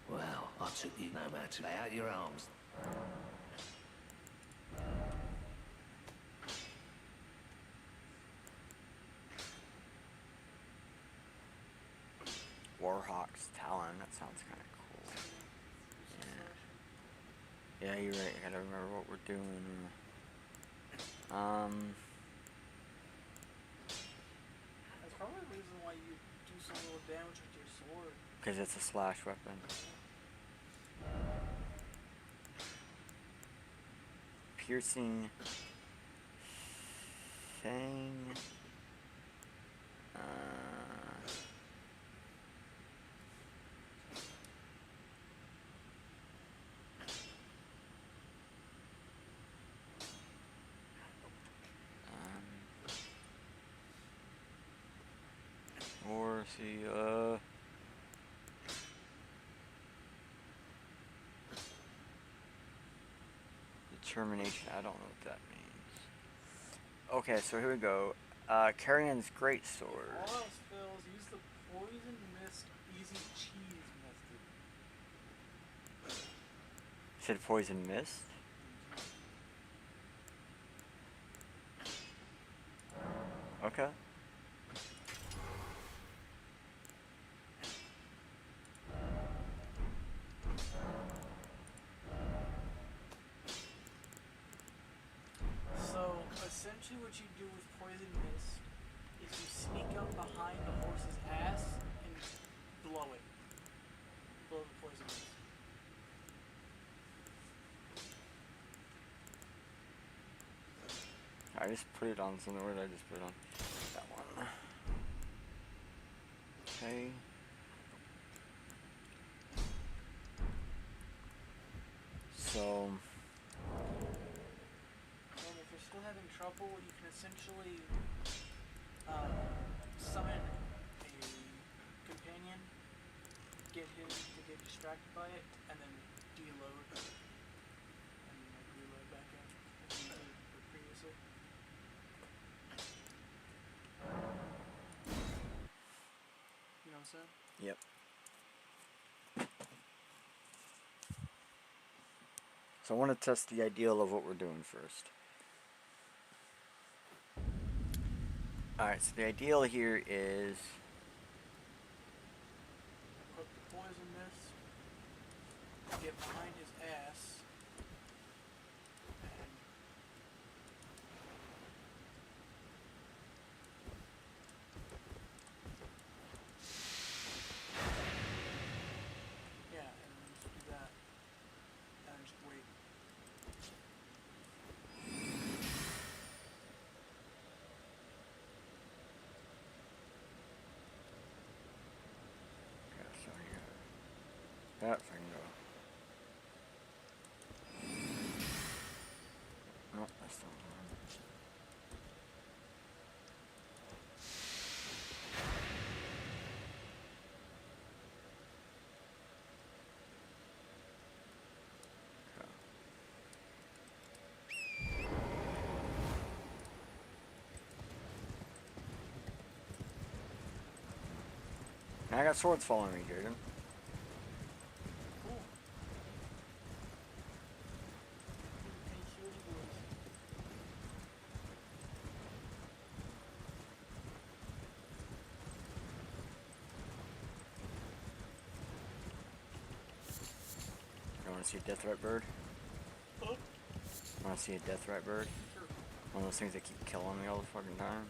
Well, I took you no matter. Lay out your arms. Warhawk's Talon. That sounds kind of cool. Yeah, you're right. I gotta remember what we're doing. That's probably the reason why you do so little damage with your sword. Because it's a slash weapon. Piercing Fang. Or see, determination. I don't know what that means. Okay, so here we go. Carrion's Greatsword. All else fails, use the poison mist easy cheese method. Said poison mist. Okay. So, essentially what you do with poison mist is you sneak up behind the horse's ass and blow it. Blow the poison mist. I just put it on something. Where did I just put it on? That one. Okay. So. And if you're still having trouble, you can essentially summon a companion, get him to get distracted by it, and then deload, and like reload back in if you did previously. You know what I'm saying? Yep. So I want to test the ideal of what we're doing first. Alright, so the ideal here is Put the poison mist, get behind his ass, and yeah, and then just do that, and just wait. that thing go. No, that's not one. Now I got swords following me, Jaden. Cool. Any shooty boys? You want to see a death threat bird? Huh? Want to see a death threat bird? Sure. One of those things that keep killing me all the fucking time.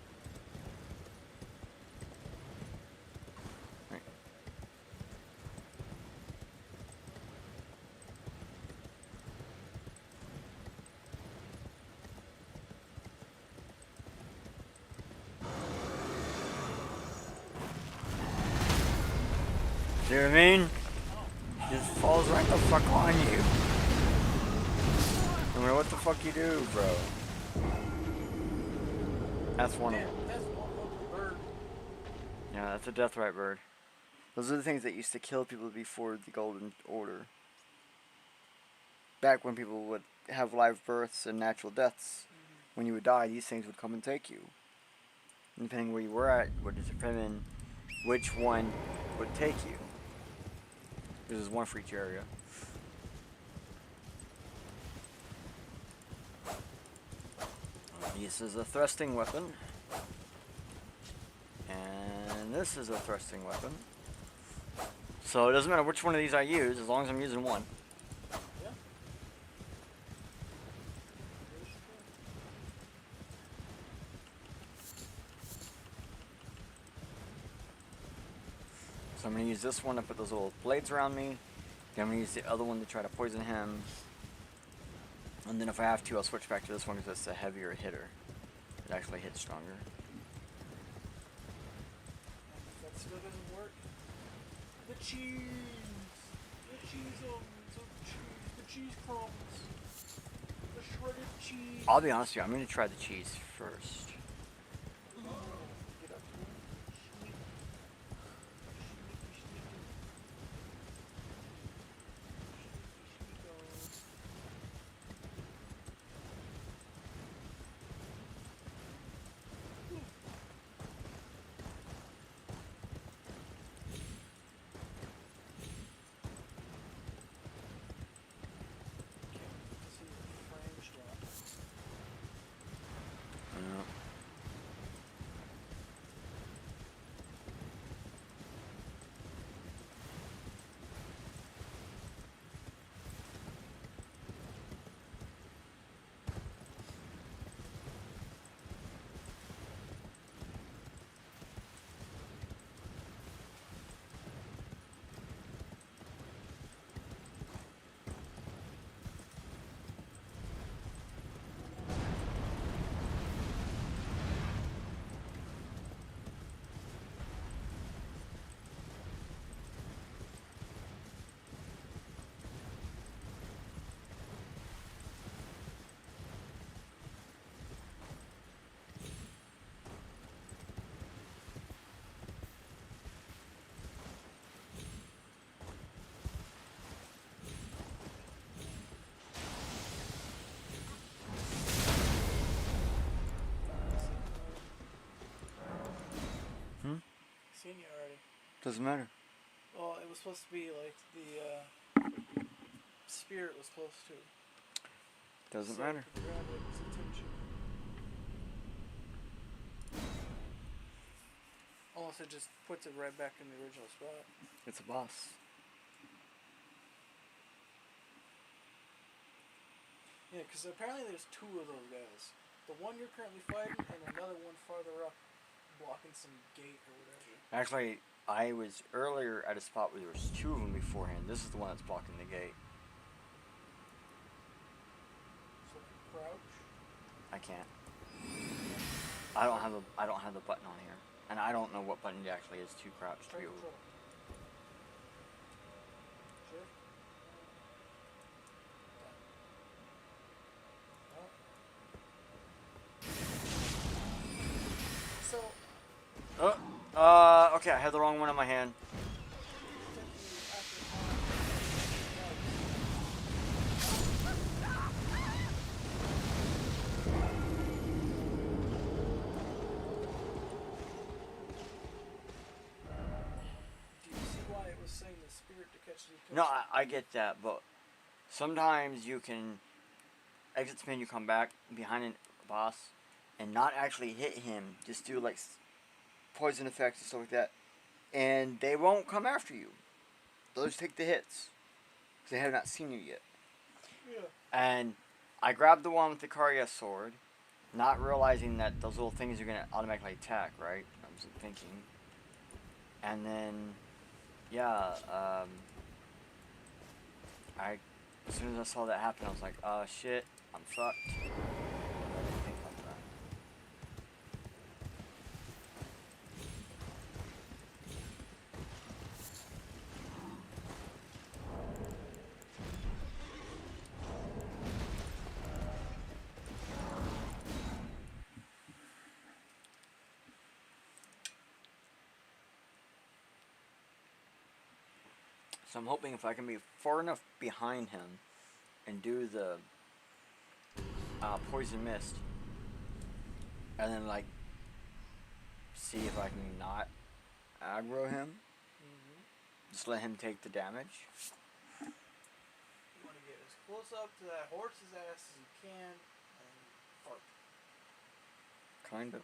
Right. See what I mean? Just falls right the fuck on you. No matter what the fuck you do, bro. That's one of them. That's one ugly bird. Yeah, that's a death right bird. Those are the things that used to kill people before the Golden Order. Back when people would have live births and natural deaths. When you would die, these things would come and take you. And depending where you were at would determine which one would take you. There's one for each area. This is a thrusting weapon. And this is a thrusting weapon. So it doesn't matter which one of these I use, as long as I'm using one. Yeah. So I'm going to use this one to put those little blades around me. Then I'm going to use the other one to try to poison him. And then if I have to, I'll switch back to this one because it's a heavier hitter. It actually hits stronger. And if that still doesn't work, the cheese! The cheese, the cheese crumbs! The shredded cheese! I'll be honest with you, I'm going to try the cheese first. Get up to it. Sneak. Yeah. Seen you already. Doesn't matter. Well, it was supposed to be like the spirit was close to. Doesn't So matter. it could grab its attention. Unless it just puts it right back in the original spot. It's a boss. Yeah, because apparently there's two of those guys. The one you're currently fighting and another one farther up blocking some gate or whatever. Actually, I was earlier at a spot where there was two of them beforehand. This is the one that's blocking the gate. So crouch. I can't. I don't have the button on here, and I don't know what button it actually is to crouch to Try be able. control. Shift. Done. So Okay, I had the wrong one in my hand. do you see why it was saying the spirit to catch the attention? No, I get that, but sometimes you can exit the menu, come back behind a boss, and not actually hit him. Just do like poison effects and stuff like that, and they won't come after you. They'll just take the hits. 'Cause they have not seen you yet. Yeah. And I grabbed the one with the Karya sword, not realizing that those little things are gonna automatically attack, right? I wasn't thinking. And then, yeah, as soon as I saw that happen, I was like, shit, I'm fucked. I didn't think about that. So I'm hoping if I can be far enough behind him and do the poison mist, and then like see if I can not aggro him. Just let him take the damage. You want to get as close up to that horse's ass as you can and fart. Kind of.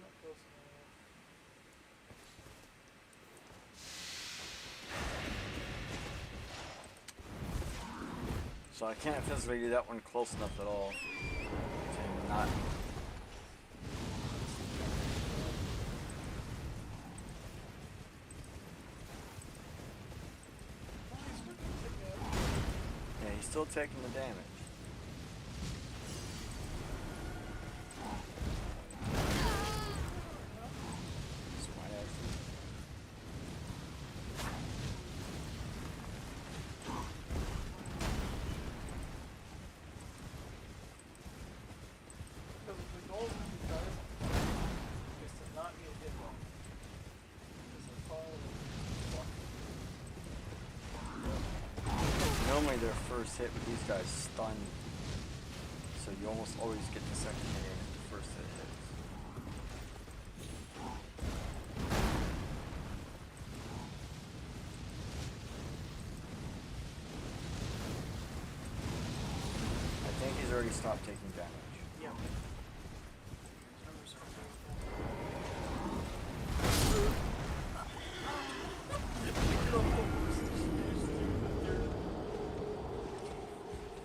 Not close enough. So I can't physically do that one close enough at all to him not. Yeah, he's still taking the damage. Smart ass. Because the goal of these guys is to not get hit wrong. Because they're tall and Normally their first hit with these guys stun, so you almost always get the second hit in if the first hit hits. I think he's already stopped taking damage. yeah.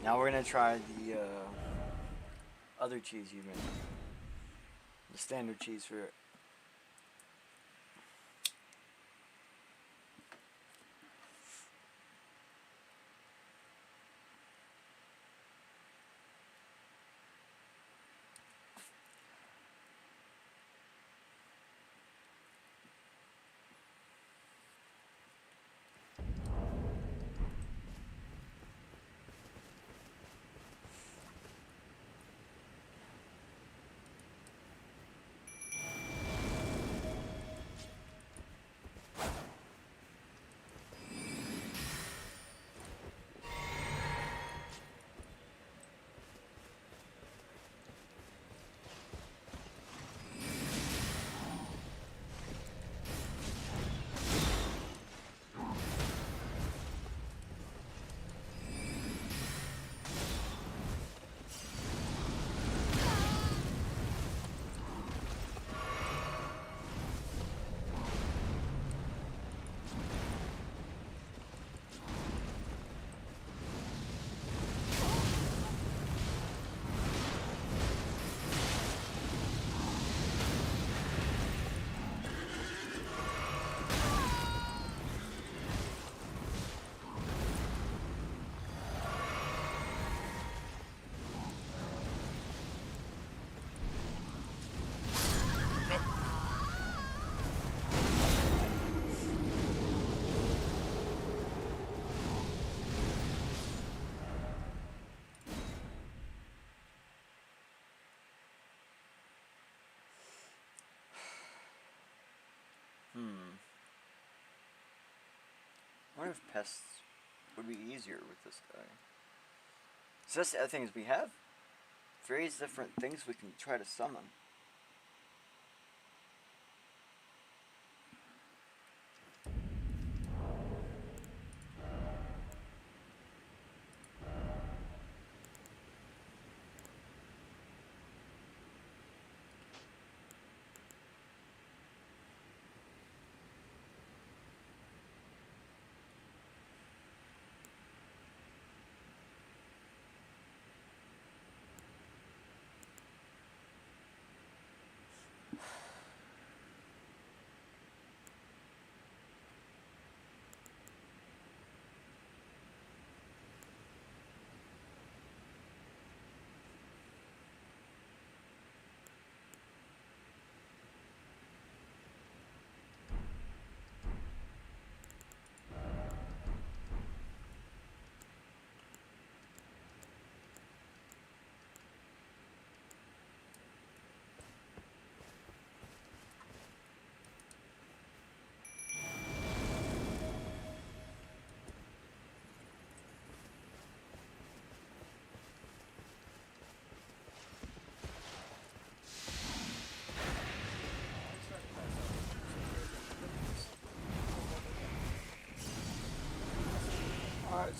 Now we're gonna try the other cheese you made. The standard cheese for it. I wonder if pests would be easier with this guy. So that's the other thing is we have various different things we can try to summon.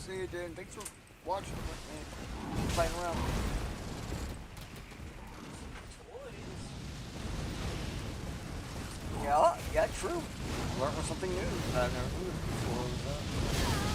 See you, dude. Thanks for watching with me. Playing around. Yeah, yeah, true. Learn something new. I've never heard of before.